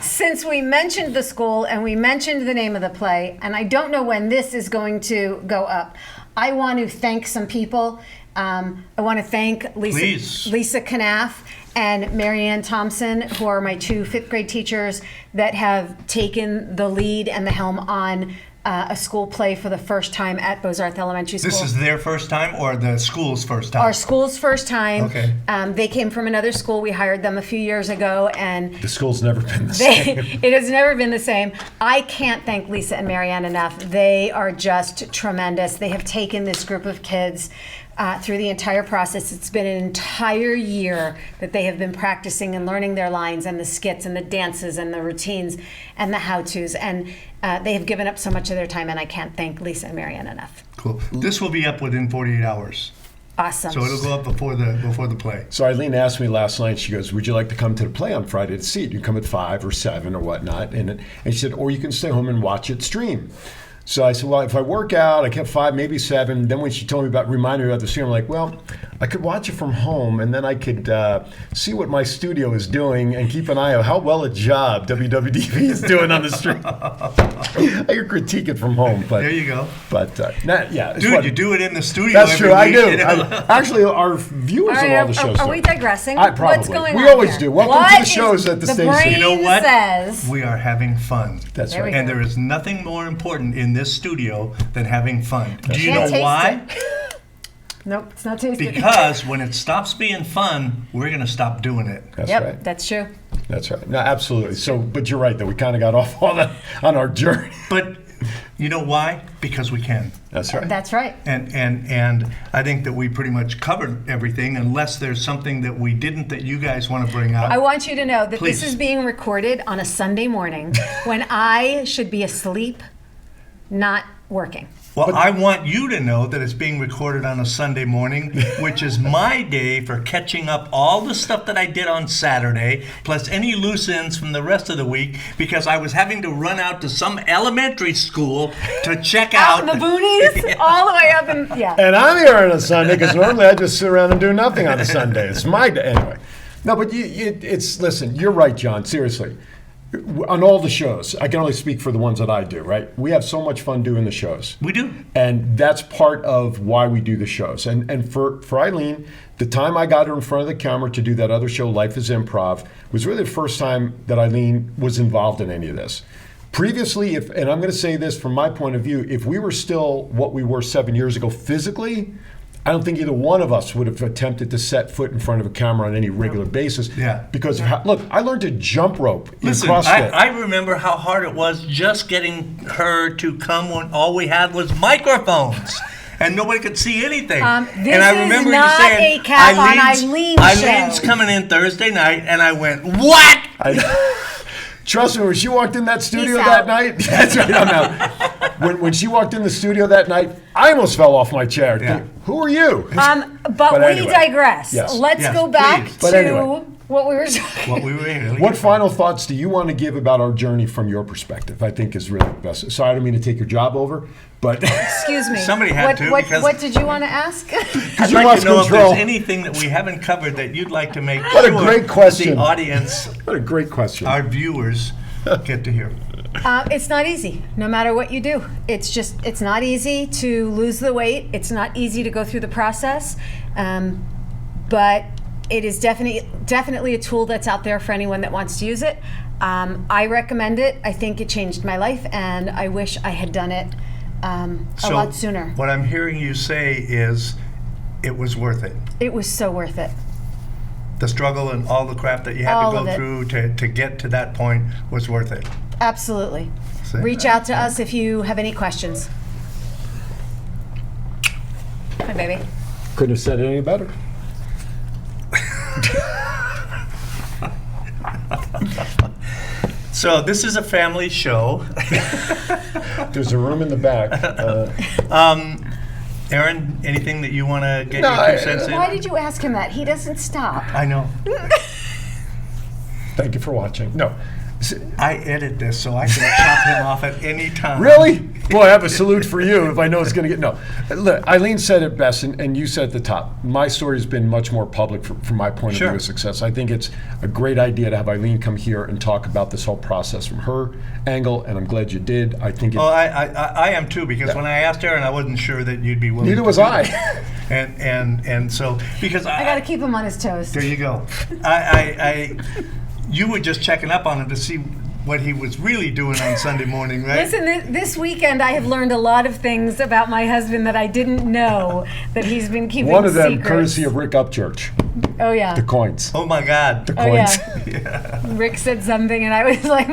Since we mentioned the school and we mentioned the name of the play, and I don't know when this is going to go up, I want to thank some people. I want to thank Please. Lisa Knaff and Marianne Thompson, who are my two fifth grade teachers that have taken the lead and the helm on a school play for the first time at Bozarth Elementary School. This is their first time or the school's first time? Our school's first time. Okay. They came from another school. We hired them a few years ago, and The school's never been the same. it has never been the same. I can't thank Lisa and Marianne enough. They are just tremendous. They have taken this group of kids through the entire process. It's been an entire year that they have been practicing and learning their lines and the skits and the dances and the routines and the how-tos. And they have given up so much of their time, and I can't thank Lisa and Marianne enough. Cool. This will be up within 48 hours. Awesome. So it'll go up before the play. So Ilene asked me last night, she goes, would you like to come to the play on Friday to see it? You come at 5 or 7 or whatnot. And she said, or you can stay home and watch it stream. So I said, well, if I work out, I kept 5, maybe 7. Then when she told me reminded me about the stream, I'm like, well, I could watch it from home, and then I could see what my studio is doing and keep an eye on how well a job WWDB is doing on the stream. I could critique it from home. But there you go. But, yeah. Dude, you do it in the studio. That's every true, I week, do. you know? Actually, our viewers on all the shows Are do. we digressing? Probably. What's going on We always here? do. Welcome What to the is shows at the station. brain You know what? Says. We are having fun. That's There we right. go. And there is nothing more important in this studio than having fun. Do you know Can't taste why? it. Nope, it's not tasty. Because when it stops being fun, we're going to stop doing it. That's Yep, right. that's true. That's right. No, absolutely. So, but you're right, though. We kind of got off on our journey. But you know why? Because we can. That's right. That's right. And I think that we pretty much covered everything, unless there's something that we didn't that you guys want to bring up. I want you to know that Please. this is being recorded on a Sunday morning when I should be asleep, not working. Well, I want you to know that it's being recorded on a Sunday morning, which is my day for catching up all the stuff that I did on Saturday, plus any loose ends from the rest of the week, because I was having to run out to some elementary school to check out. Out in the boonies, all the way up and yeah. And I'm here on a Sunday because normally I just sit around and do nothing on a Sunday. It's my day. Anyway. No, but listen, you're right, John. Seriously. On all the shows, I can only speak for the ones that I do, right? We have so much fun doing the shows. We do. And that's part of why we do the shows. And for Ilene, the time I got her in front of the camera to do that other show, Life is Improv, was really the first time that Ilene was involved in any of this. Previously, and I'm going to say this from my point of view, if we were still what we were 7 years ago physically, I don't think either one of us would have attempted to set foot in front of a camera on any regular basis. Yeah. Because, look, I learned to jump rope Listen, in CrossFit. I remember how hard it was just getting her to come when all we had was microphones. And nobody could see anything. This and I remember is not you saying, a cap on Eileen's Eileen's show. coming in Thursday night, and I went, what? Trust me, when she walked in that studio Peace that out. night, that's right, I'm out. When she walked in the studio that night, I almost fell off my chair. Yeah. Who are you? But we anyway. digress. Yes. Let's Yes, go back please. But to anyway. what we were talking. What we were really What final thoughts do you want to give about our journey from your perspective? I think is really the best. Sorry, I don't mean to take your job over, but Excuse me. Somebody had to, because- What did you want to ask? I'd you like lost to know control. if there's anything that we haven't covered that you'd like to make What a sure great question. the audience, what a great question. our viewers, get to hear. It's not easy, no matter what you do. It's not easy to lose the weight. It's not easy to go through the process. But it is definitely a tool that's out there for anyone that wants to use it. I recommend it. I think it changed my life, and I wish I had done it a lot sooner. What I'm hearing you say is it was worth it. It was so worth it. The struggle and all the crap that you had All to of go it. through to get to that point was worth it. Absolutely. So- Reach out to us if you have any questions. Hi, baby. Couldn't have said it any better. So this is a family show. There's a room in the back. Aaron, anything that you want to get No, your 2 cents in? Why did you ask him that? He doesn't stop. I know. Thank you for watching. No. I edit this so I can chop him off at any time. Really? Boy, I have a salute for you if I know it's going to get... No. Look, Ilene said it best, and you said at the top. My story has been much more public from my point of Sure. view of success. I think it's a great idea to have Ilene come here and talk about this whole process from her angle, and I'm glad you did. I think it... Well, I am too, because when I asked Aaron, I wasn't sure that you'd be willing Neither to was do I. that. And so, because I got to keep him on his toes. There you go. You were just checking up on him to see what he was really doing on Sunday morning, right? Listen, this weekend I have learned a lot of things about my husband that I didn't know that he's been keeping One of them, secrets. courtesy of Rick Upchurch. Oh yeah. The coins. Oh my God. The Oh coins. yeah. Rick said something and I was like,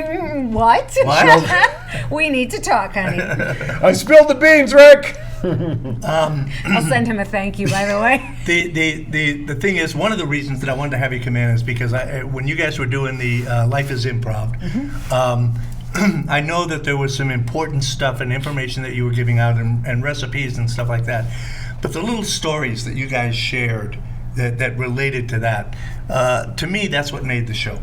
What? What? We need to talk, honey. I spilled the beans, Rick. I'll send him a thank you, by the way. The thing is, one of the reasons that I wanted to have you come in is because when you guys were doing the Life is Improv, I know that there was some important stuff and information that you were giving out and recipes and stuff like that. But the little stories that you guys shared that related to that, to me, that's what made the show.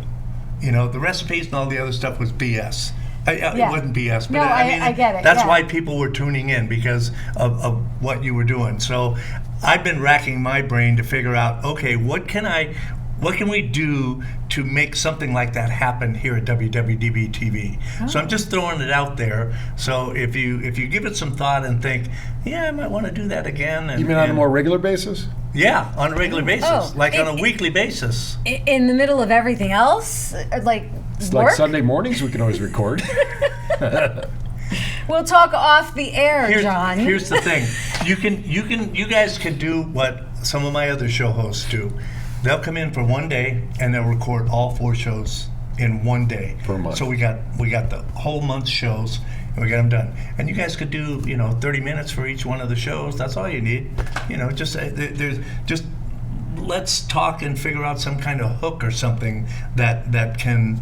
You know, the recipes and all the other stuff was BS. It wasn't BS, but No, I mean, I get it, that's yeah. why people were tuning in, because of what you were doing. So I've been racking my brain to figure out, okay, what can we do to make something like that happen here at WWDB TV? Oh. So I'm just throwing it out there. So if you give it some thought and think, yeah, I might want to do that again. And, You mean on a more regular basis? Yeah, on a regular basis, Oh, on a weekly basis. In the middle of everything else, like It's work? like Sunday mornings, we can always record. We'll talk off the air, John. Here's the thing. You guys can do what some of my other show hosts do. They'll come in for one day and they'll record all 4 shows in one day. Per month. So we got the whole month's shows and we got them done. And you guys could do 30 minutes for each one of the shows. That's all you need. Just let's talk and figure out some kind of hook or something that can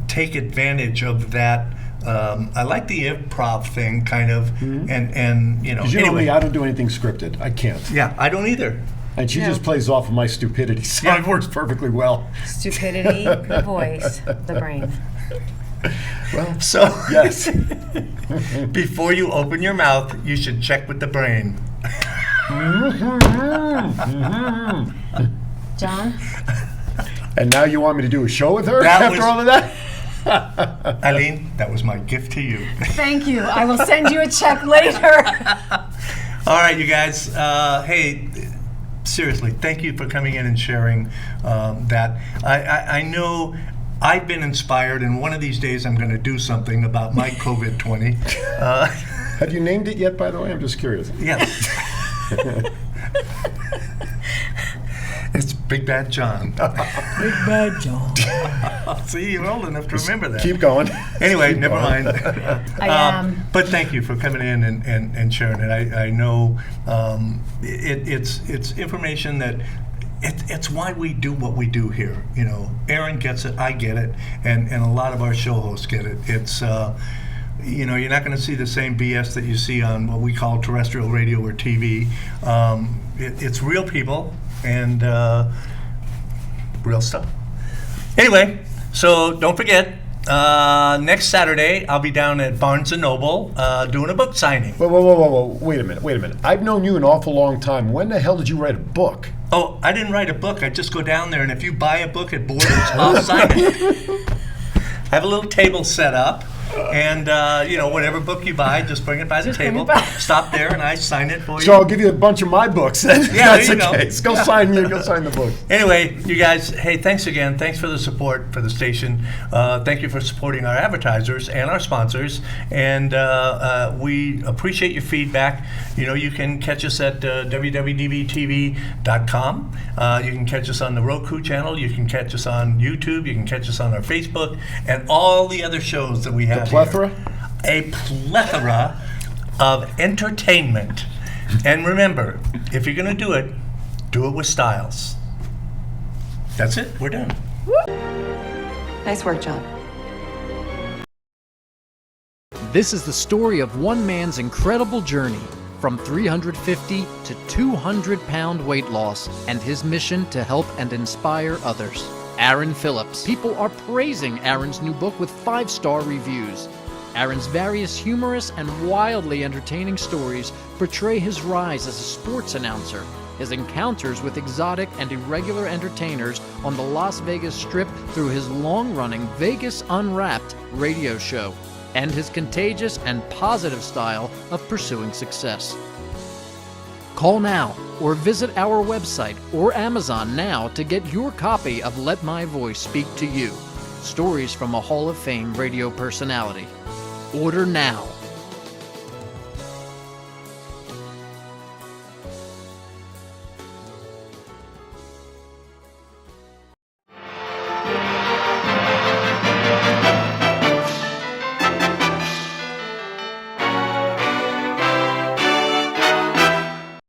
take advantage of that. I like the improv thing, kind of, and Because you know me, I don't do anything scripted. I can't. Yeah, I don't either. And she just plays off of my stupidity, so it works perfectly well. Stupidity, the voice, the brain. Well, So yes. before you open your mouth, you should check with the brain. John? And now you want me to do a show with her That after was- all of that? Ilene, that was my gift to you. Thank you. I will send you a check later. All right, you guys. Hey, seriously, thank you for coming in and sharing that. I know I've been inspired, and one of these days I'm going to do something about my COVID-20. Have you named it yet, by the way? I'm just curious. Yeah. It's Big Bad John. Big Bad John. See, you're old enough to remember that. Keep going. Anyway, Keep never going. mind. I am. But thank you for coming in and sharing it. I know it's information that it's why we do what we do here. Aaron gets it, I get it, and a lot of our show hosts get it. It's you're not going to see the same BS that you see on what we call terrestrial radio or TV. It's real people and real stuff. Anyway, so don't forget, next Saturday I'll be down at Barnes & Noble doing a book signing. Whoa. Wait a minute. I've known you an awful long time. When the hell did you write a book? Oh, I didn't write a book. I just go down there, and if you buy a book at Borders, I'll sign it. I have a little table set up, and whatever book you buy, just bring it by the table. Stop there, and I sign it for you. So I'll give you a bunch of my books then. Yeah, That's there you the go. case. Go sign the book. Anyway, you guys, hey, thanks again. Thanks for the support for the station. Thank you for supporting our advertisers and our sponsors. And we appreciate your feedback. You can catch us at WWDBTV.com. You can catch us on the Roku channel. You can catch us on YouTube. You can catch us on our Facebook and all the other shows that we have. A plethora? Here. A plethora of entertainment. And remember, if you're going to do it with Stiles. That's it. We're done. Nice work, John. This is the story of one man's incredible journey from 350 to 200-pound weight loss and his mission to help and inspire others. Aaron Phillips. People are praising Aaron's new book with 5-star reviews. Aaron's various humorous and wildly entertaining stories portray his rise as a sports announcer, his encounters with exotic and irregular entertainers on the Las Vegas Strip through his long-running Vegas Unwrapped radio show, and his contagious and positive style of pursuing success. Call now or visit our website or Amazon now to get your copy of Let My Voice Speak to You, Stories from a Hall of Fame radio personality. Order now.